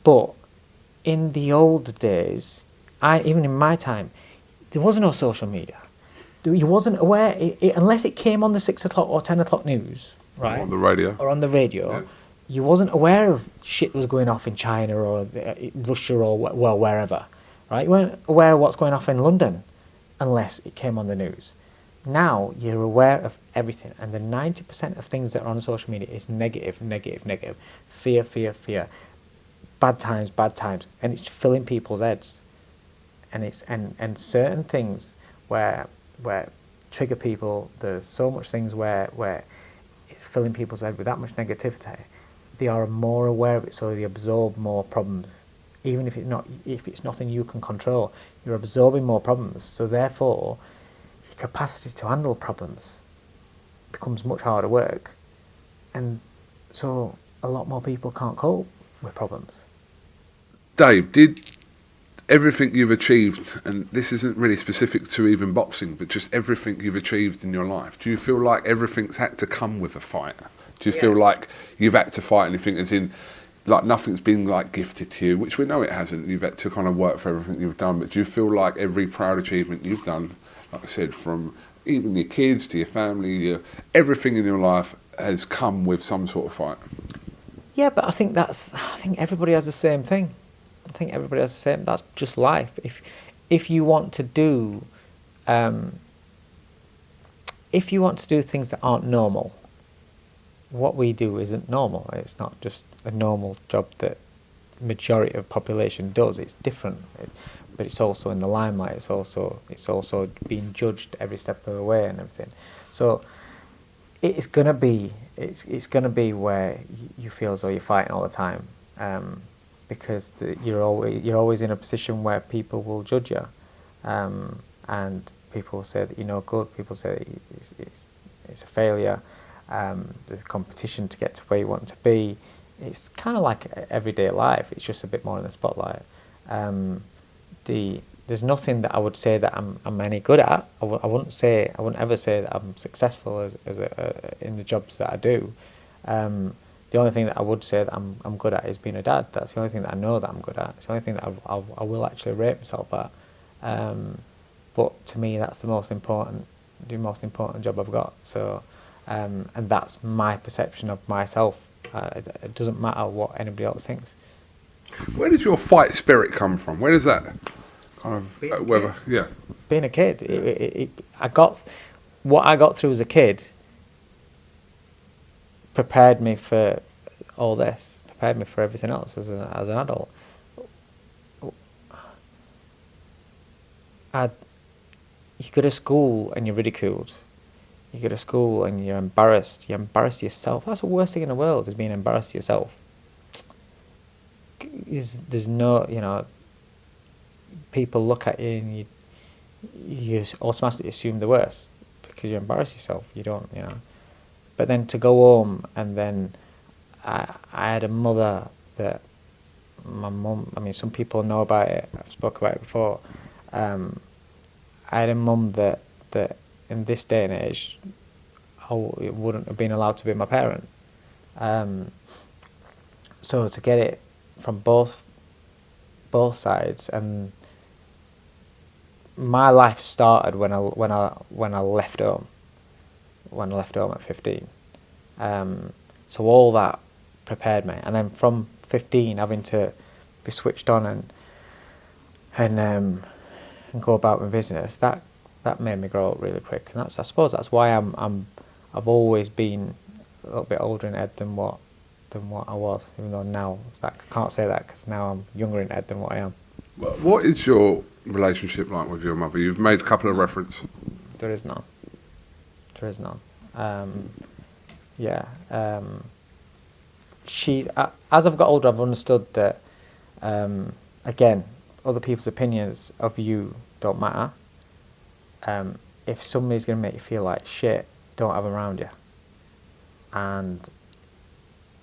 But in the old days, even in my time, there was no social media. You wasn't aware, unless it came on the 6 o'clock or 10 o'clock news, right? Or on the radio. Or on the radio. Yeah. You wasn't aware of shit was going off in China or Russia or wherever, right? You weren't aware of what's going off in London unless it came on the news. Now you're aware of everything, and the 90% of things that are on social media is negative, fear, bad times, and it's filling people's heads. And it's and certain things where trigger people. There's so much things where it's filling people's head with that much negativity. They are more aware of it, so they absorb more problems. Even if it's nothing you can control, you're absorbing more problems. So therefore, your capacity to handle problems becomes much harder work, and so a lot more people can't cope with problems. Dave, did everything you've achieved, and this isn't really specific to even boxing, but just everything you've achieved in your life, do you feel like everything's had to come with a fight? Do you feel like you've had to fight anything, as in, like, nothing's been, like, gifted to you, which we know it hasn't. You've had to kind of work for everything you've done, but do you feel like every proud achievement you've done, like I said, from even your kids to your family, everything in your life has come with some sort of fight? Yeah, but I think everybody has the same thing. That's just life. If you want to do things that aren't normal, what we do isn't normal. It's not just a normal job that majority of population does. It's different. but it's also in the limelight. It's also being judged every step of the way and everything. So it's gonna be where you feel as though you're fighting all the time, because you're always in a position where people will judge you, and people say that you're no good. People say that it's a failure. There's competition to get to where you want to be. It's kind of like everyday life. It's just a bit more in the spotlight. There's nothing that I would say that I'm any good at. I wouldn't ever say that I'm successful in the jobs that I do. The only thing that I would say that I'm good at is being a dad. That's the only thing that I know that I'm good at. It's the only thing that I will actually rate myself at. But to me, that's the most important job I've got. So, and that's my perception of myself. It doesn't matter what anybody else thinks. Where does your fight spirit come from? Where does that kind of whether yeah? Being a kid, what I got through as a kid prepared me for all this, prepared me for everything else as an adult. You go to school and you're ridiculed. You go to school and you're embarrassed. You embarrass yourself. That's the worst thing in the world, is being embarrassed yourself. There's no, people look at you and you automatically assume the worst because you embarrass yourself. You don't, But then to go home, and then I had a mother that my mum, some people know about it. I've spoken about it before. I had a mum that in this day and age, I wouldn't have been allowed to be my parent. So to get it from both sides, and my life started when I left home. When I left home at 15, so all that prepared me, and then from 15 having to be switched on and go about my business, that made me grow up really quick, and I suppose that's why I've always been a little bit older in head than what I was, even though now I can't say that because now I'm younger in head than what I am. What is your relationship like with your mother? You've made a couple of references. There is none. She, as I've got older, I've understood that, again, other people's opinions of you don't matter. If somebody's going to make you feel like shit, don't have them around you. And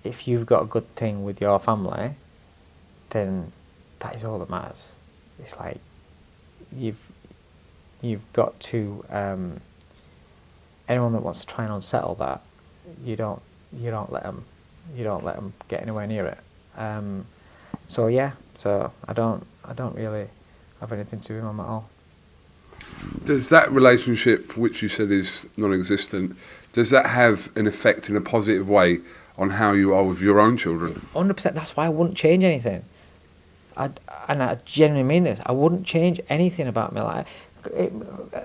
if you've got a good thing with your family, then that is all that matters. It's like you've got to, anyone that wants to try and unsettle that, you don't let them get anywhere near it. So I don't really have anything to do with them at all. Does that relationship, which you said is non-existent, does that have an effect in a positive way on how you are with your own children? 100%. That's why I wouldn't change anything. And I genuinely mean this. I wouldn't change anything about my life.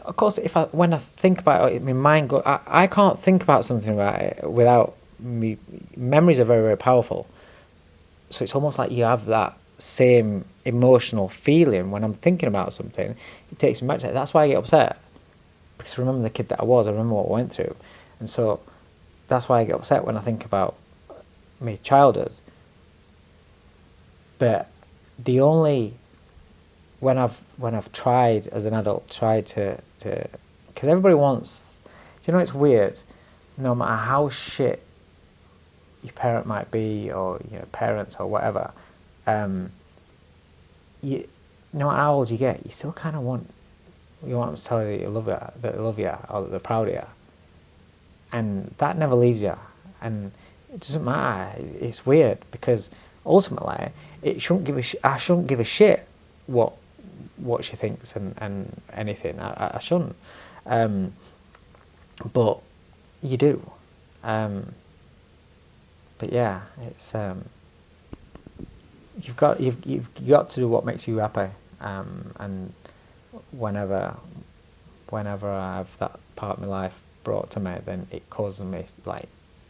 Of course, when I think about it, my mind goes. I can't think about something about it without me. Memories are very, very powerful. So it's almost like you have that same emotional feeling when I'm thinking about something. It takes me back to it. That's why I get upset, because I remember the kid that I was. I remember what I went through, and so that's why I get upset when I think about my childhood. But the only when I've tried as an adult, to because everybody wants, it's weird, no matter how shit your parent might be, or parents or whatever, no matter how old you get, you still kind of want them to tell you that they love you, or that they're proud of you, and that never leaves you, and it doesn't matter. It's weird, because ultimately I shouldn't give a shit what she thinks and anything. I shouldn't, but you do. But yeah, it's you've got to do what makes you happy, and whenever I have that part of my life brought to me, then it causes me like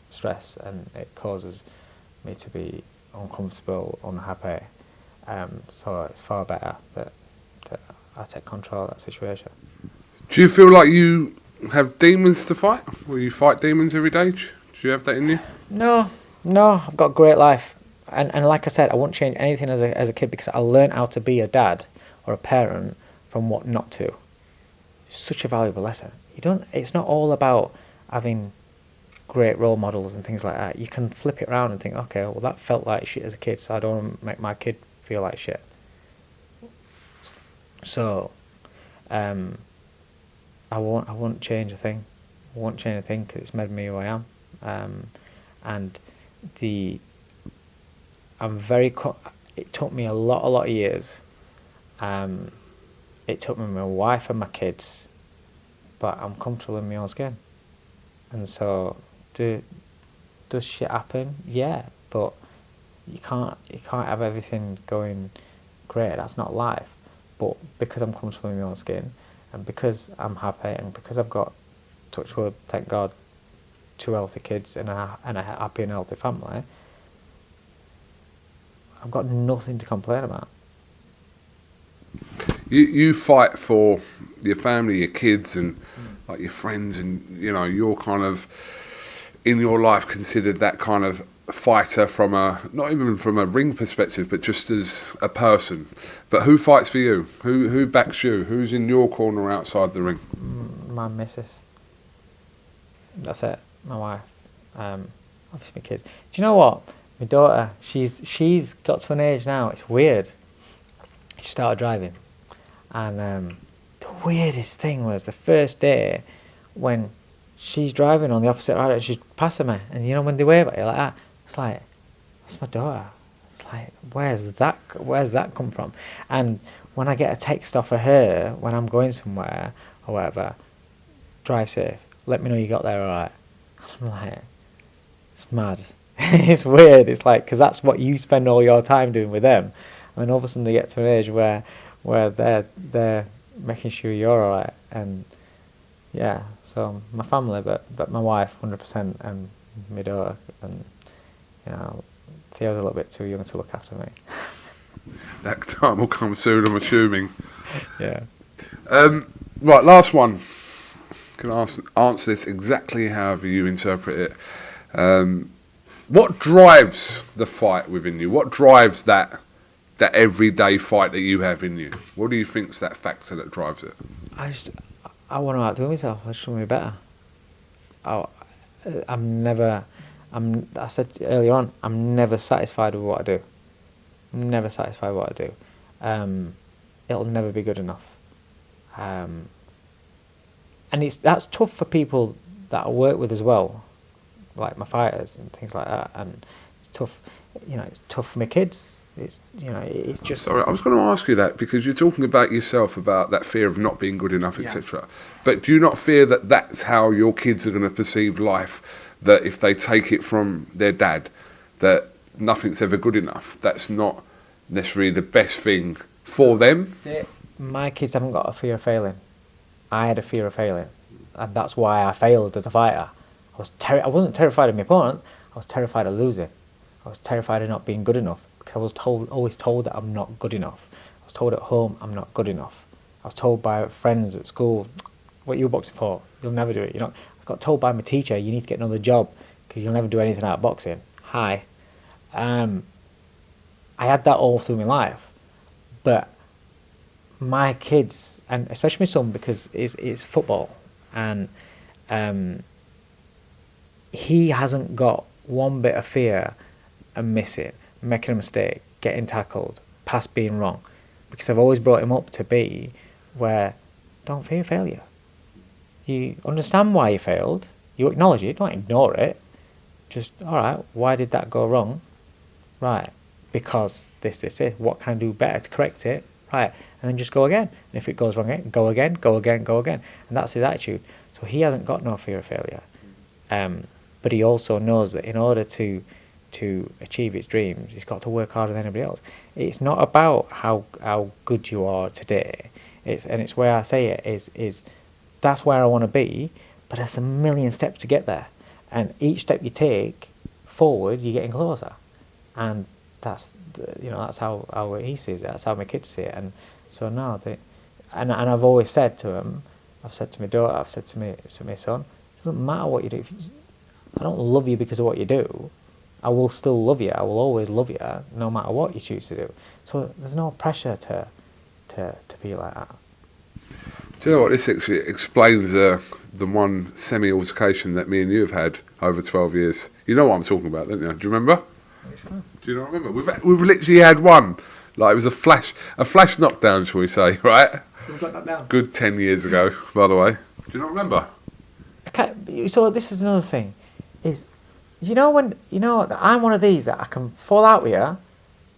stress, and it causes me to be uncomfortable, unhappy. So it's far better I take control of that situation. Do you feel like you have demons to fight? Will you fight demons every day? Do you have that in you? No, I've got a great life. And like I said, I won't change anything as a kid because I learned how to be a dad or a parent from what not to. It's such a valuable lesson. It's not all about having great role models and things like that. You can flip it around and think, okay, well that felt like shit as a kid, so I don't want to make my kid feel like shit. So, I won't change a thing. I won't change a thing because it's made me who I am. And it took me a lot of years. It took me my wife and my kids, but I'm comfortable in my own skin. And so, does shit happen? Yeah, but you can't have everything going great. That's not life. But because I'm comfortable in my own skin, and because I'm happy, and because I've got, touch wood, thank God, 2 healthy kids and a happy and healthy family, I've got nothing to complain about. You fight for your family, your kids, and like your friends, and you're kind of in your life considered that kind of fighter from not even from a ring perspective, but just as a person. But who fights for you? Who backs you? Who's in your corner outside the ring? My missus. That's it. My wife. Obviously my kids. Do you know what? My daughter, she's got to an age now, it's weird. She started driving. And the weirdest thing was the first day when she's driving on the opposite road and she's passing me. And when they wave at you like that, it's like, that's my daughter. It's like, where's that come from? And when I get a text off of her when I'm going somewhere or whatever, drive safe, let me know you got there all right. I'm like, it's mad. It's weird. It's like, because that's what you spend all your time doing with them. And then all of a sudden they get to an age where they're making sure you're all right. And yeah, so my family, but my wife 100%, and my daughter, and Theo's a little bit too young to look after me. That time will come soon, I'm assuming. Yeah. Right, last one. Can answer this exactly however you interpret it. What drives the fight within you? What drives that everyday fight that you have in you? What do you think's that factor that drives it? I want to outdo myself. I just want to be better. I said earlier on, I'm never satisfied with what I do. I'm never satisfied with what I do. It'll never be good enough. And that's tough for people that I work with as well, like my fighters and things like that. And it's tough, it's tough for my kids. It's just. Sorry, I was going to ask you that because you're talking about yourself, about that fear of not being good enough, etc. But do you not fear that that's how your kids are going to perceive life? That if they take it from their dad, that nothing's ever good enough. That's not necessarily the best thing for them. My kids haven't got a fear of failing. I had a fear of failing, and that's why I failed as a fighter. I wasn't terrified of my opponent. I was terrified of losing. I was terrified of not being good enough because I was always told that I'm not good enough. I was told at home I'm not good enough. I was told by friends at school, "What are you boxing for? You'll never do it." I got told by my teacher, "You need to get another job because you'll never do anything out of boxing." Hi. I had that all through my life, but my kids, and especially my son, because it's football, and he hasn't got one bit of fear of missing, making a mistake, getting tackled, past being wrong, because I've always brought him up to be where don't fear failure. You understand why you failed, you acknowledge it, don't ignore it, just, all right, why did that go wrong? Right, because this, what can I do better to correct it? Right, and then just go again. And if it goes wrong, go again, go again, go again. And that's his attitude. So he hasn't got no fear of failure. But he also knows that in order to achieve his dreams, he's got to work harder than anybody else. It's not about how good you are today. It's where I say it is that's where I want to be, but there's a million steps to get there. And each step you take forward, you're getting closer. And that's how he sees it. That's how my kids see it. And so no, and I've always said to him, I've said to my daughter, I've said to my son, it doesn't matter what you do. I don't love you because of what you do. I will still love you. I will always love you, no matter what you choose to do. So there's no pressure to be like that. Do you know what? This actually explains the one semi-altercation that me and you have had over 12 years. You know what I'm talking about, don't you? Do you remember? Do you not remember? We've literally had one. Like, it was a flash knockdown, shall we say, right? We've got that down. Good 10 years ago, by the way. Do you not remember? So this is another thing, is, I'm one of these that I can fall out with you,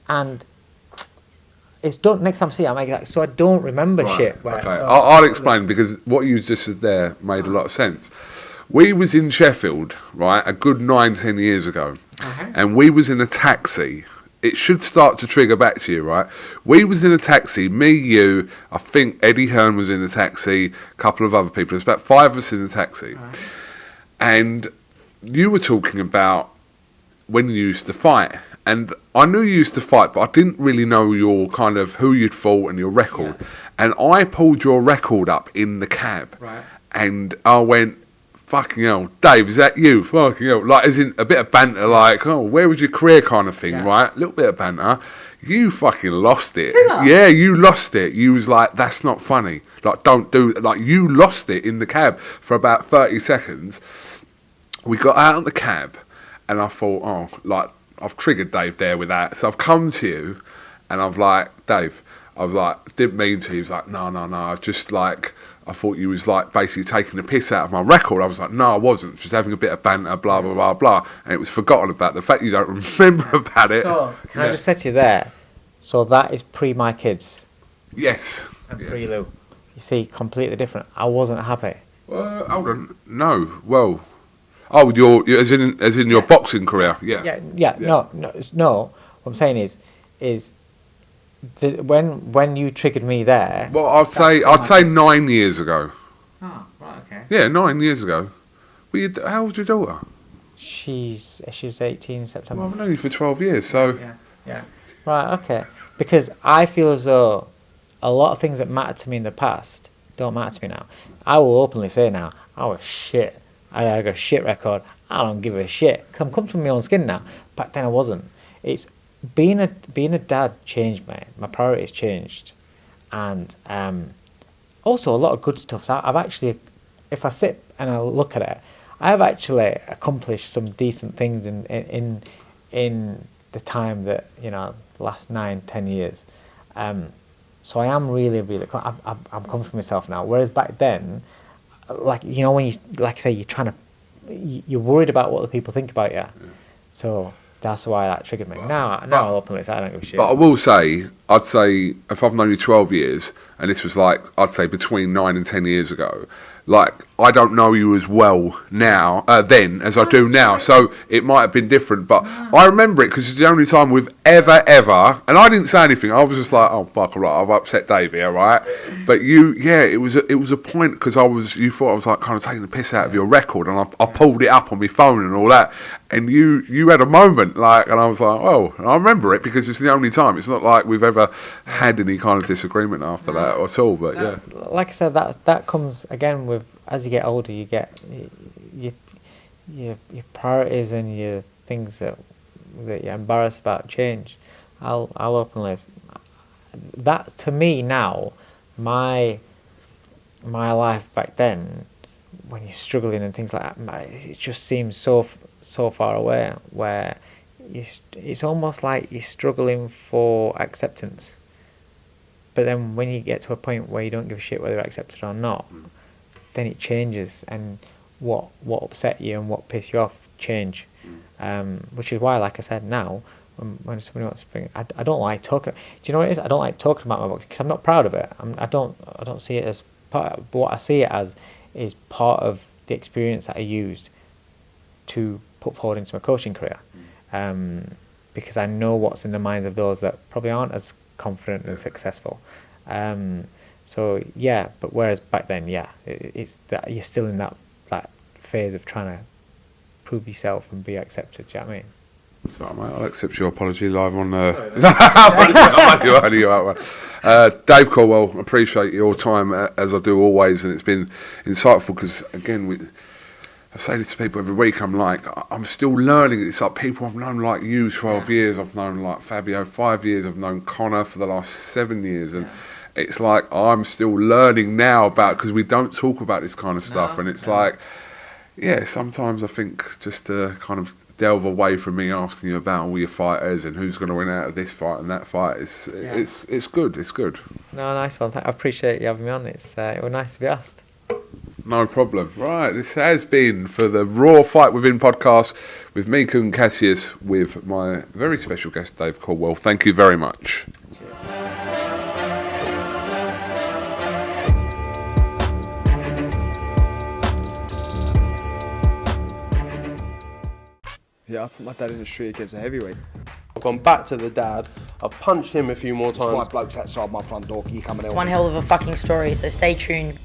and it's done. Next time I see you, I make it so I don't remember shit. Okay, So I'll explain, because what you just said there made a lot of sense. We was in Sheffield, right, a good 9-10 years ago, and we was in a taxi. It should start to trigger back to you, right? We was in a taxi, me, you, I think Eddie Hearn was in a taxi, a couple of other people. There's about 5 of us in the taxi. And you were talking about when you used to fight. And I knew you used to fight, but I didn't really know your kind of who you'd fought and your record. Yeah. And I pulled your record up in the cab. Right. And I went, fucking hell, Dave, is that you? Fucking hell. Like, as in a bit of banter, like, oh, where was your career kind of thing, right? A little bit of banter. You fucking lost it. Yeah, you lost it. You was like, that's not funny. Like, don't do it. Like, you lost it in the cab for about 30 seconds. We got out of the cab, and I thought, oh, like, I've triggered Dave there with that. So I've come to you, and I've like, Dave, I was like, didn't mean to. He was like, no, I just like, I thought you was like basically taking the piss out of my record. I was like, no, I wasn't. Just having a bit of banter, blah, blah, blah, blah. And it was forgotten about. The fact you don't remember about it. So, can I just say to you there, so that is pre my kids. Yes. And pre Lou. You see, completely different. I wasn't happy. Well, hold on. No. Well, oh, as in your boxing career. Yeah. No. What I'm saying is when you triggered me there. Well, I'd say 9 years ago. Oh, right, okay. Yeah, 9 years ago. How old's your daughter? She's 18 in September. Well, I've known you for 12 years, so. Yeah. Right, okay. Because I feel as though a lot of things that mattered to me in the past don't matter to me now. I will openly say now, I was shit. I got a shit record. I don't give a shit. I'm comfortable in my own skin now. Back then I wasn't. It's being a dad changed me. My priorities changed, and also a lot of good stuff. So I've actually, if I sit and I look at it, I have actually accomplished some decent things in the time that last 9-10 years. So I am really I'm comfortable with myself now. Whereas back then, when you like I say you're worried about what the people think about you. Yeah. So that's why that triggered me. Now I'll openly say I don't give a shit. But I will say, I'd say if I've known you 12 years, and this was like, I'd say between 9 and 10 years ago, like, I don't know you as well now, then, as I do now, so it might have been different, but I remember it because it's the only time we've ever, and I didn't say anything, I was just like, oh, fuck, all right, I've upset Dave here, right? But it was a point, because you thought I was like kind of taking the piss out of your record, and I pulled it up on my phone and all that, and you had a moment, like, and I was like, oh, and I remember it because it's the only time. It's not like we've ever had any kind of disagreement after that at all, but yeah. Like I said, that comes again with, as you get older, you get your priorities and your things that you're embarrassed about change. I'll openly, that to me now, my life back then, when you're struggling and things like that, it just seems so far away, where it's almost like you're struggling for acceptance. But then when you get to a point where you don't give a shit whether you're accepted or not, then it changes, and what upset you and what pissed you off change. Which is why, like I said, now when somebody wants to bring, I don't like talking. Do you know what it is? I don't like talking about my book because I'm not proud of it. I don't see it as part. But what I see it as is part of the experience that I used to put forward into my coaching career. Because I know what's in the minds of those that probably aren't as confident and successful. So yeah, but whereas back then, it's that you're still in that phase of trying to prove yourself and be accepted. Do you know what I mean? Sorry, mate, I'll accept your apology live on. I'm only you out one. Dave Caldwell, appreciate your time as I do always, and it's been insightful because again, I say this to people every week. I'm like, I'm still learning. It's like people I've known like you 12 years. I've known like Fabio 5 years. I've known Connor for the last 7 years, and it's like I'm still learning now about because we don't talk about this kind of stuff, and it's like. Yeah, sometimes I think just to kind of delve away from me asking you about all your fighters and who's going to win out of this fight and that fight, it's good. It's good. No, nice one. I appreciate you having me on. It was nice to be asked. No problem. Right, this has been for the Raw Fight Within podcast with me, KUGAN CASSIUS, with my very special guest, Dave Caldwell. Thank you very much. Yeah, I put my dad in the street against a heavyweight. I've gone back to the dad. I've punched him a few more times. 5 blokes outside my front door. Can you come and help One me? hell of a fucking story, so stay tuned.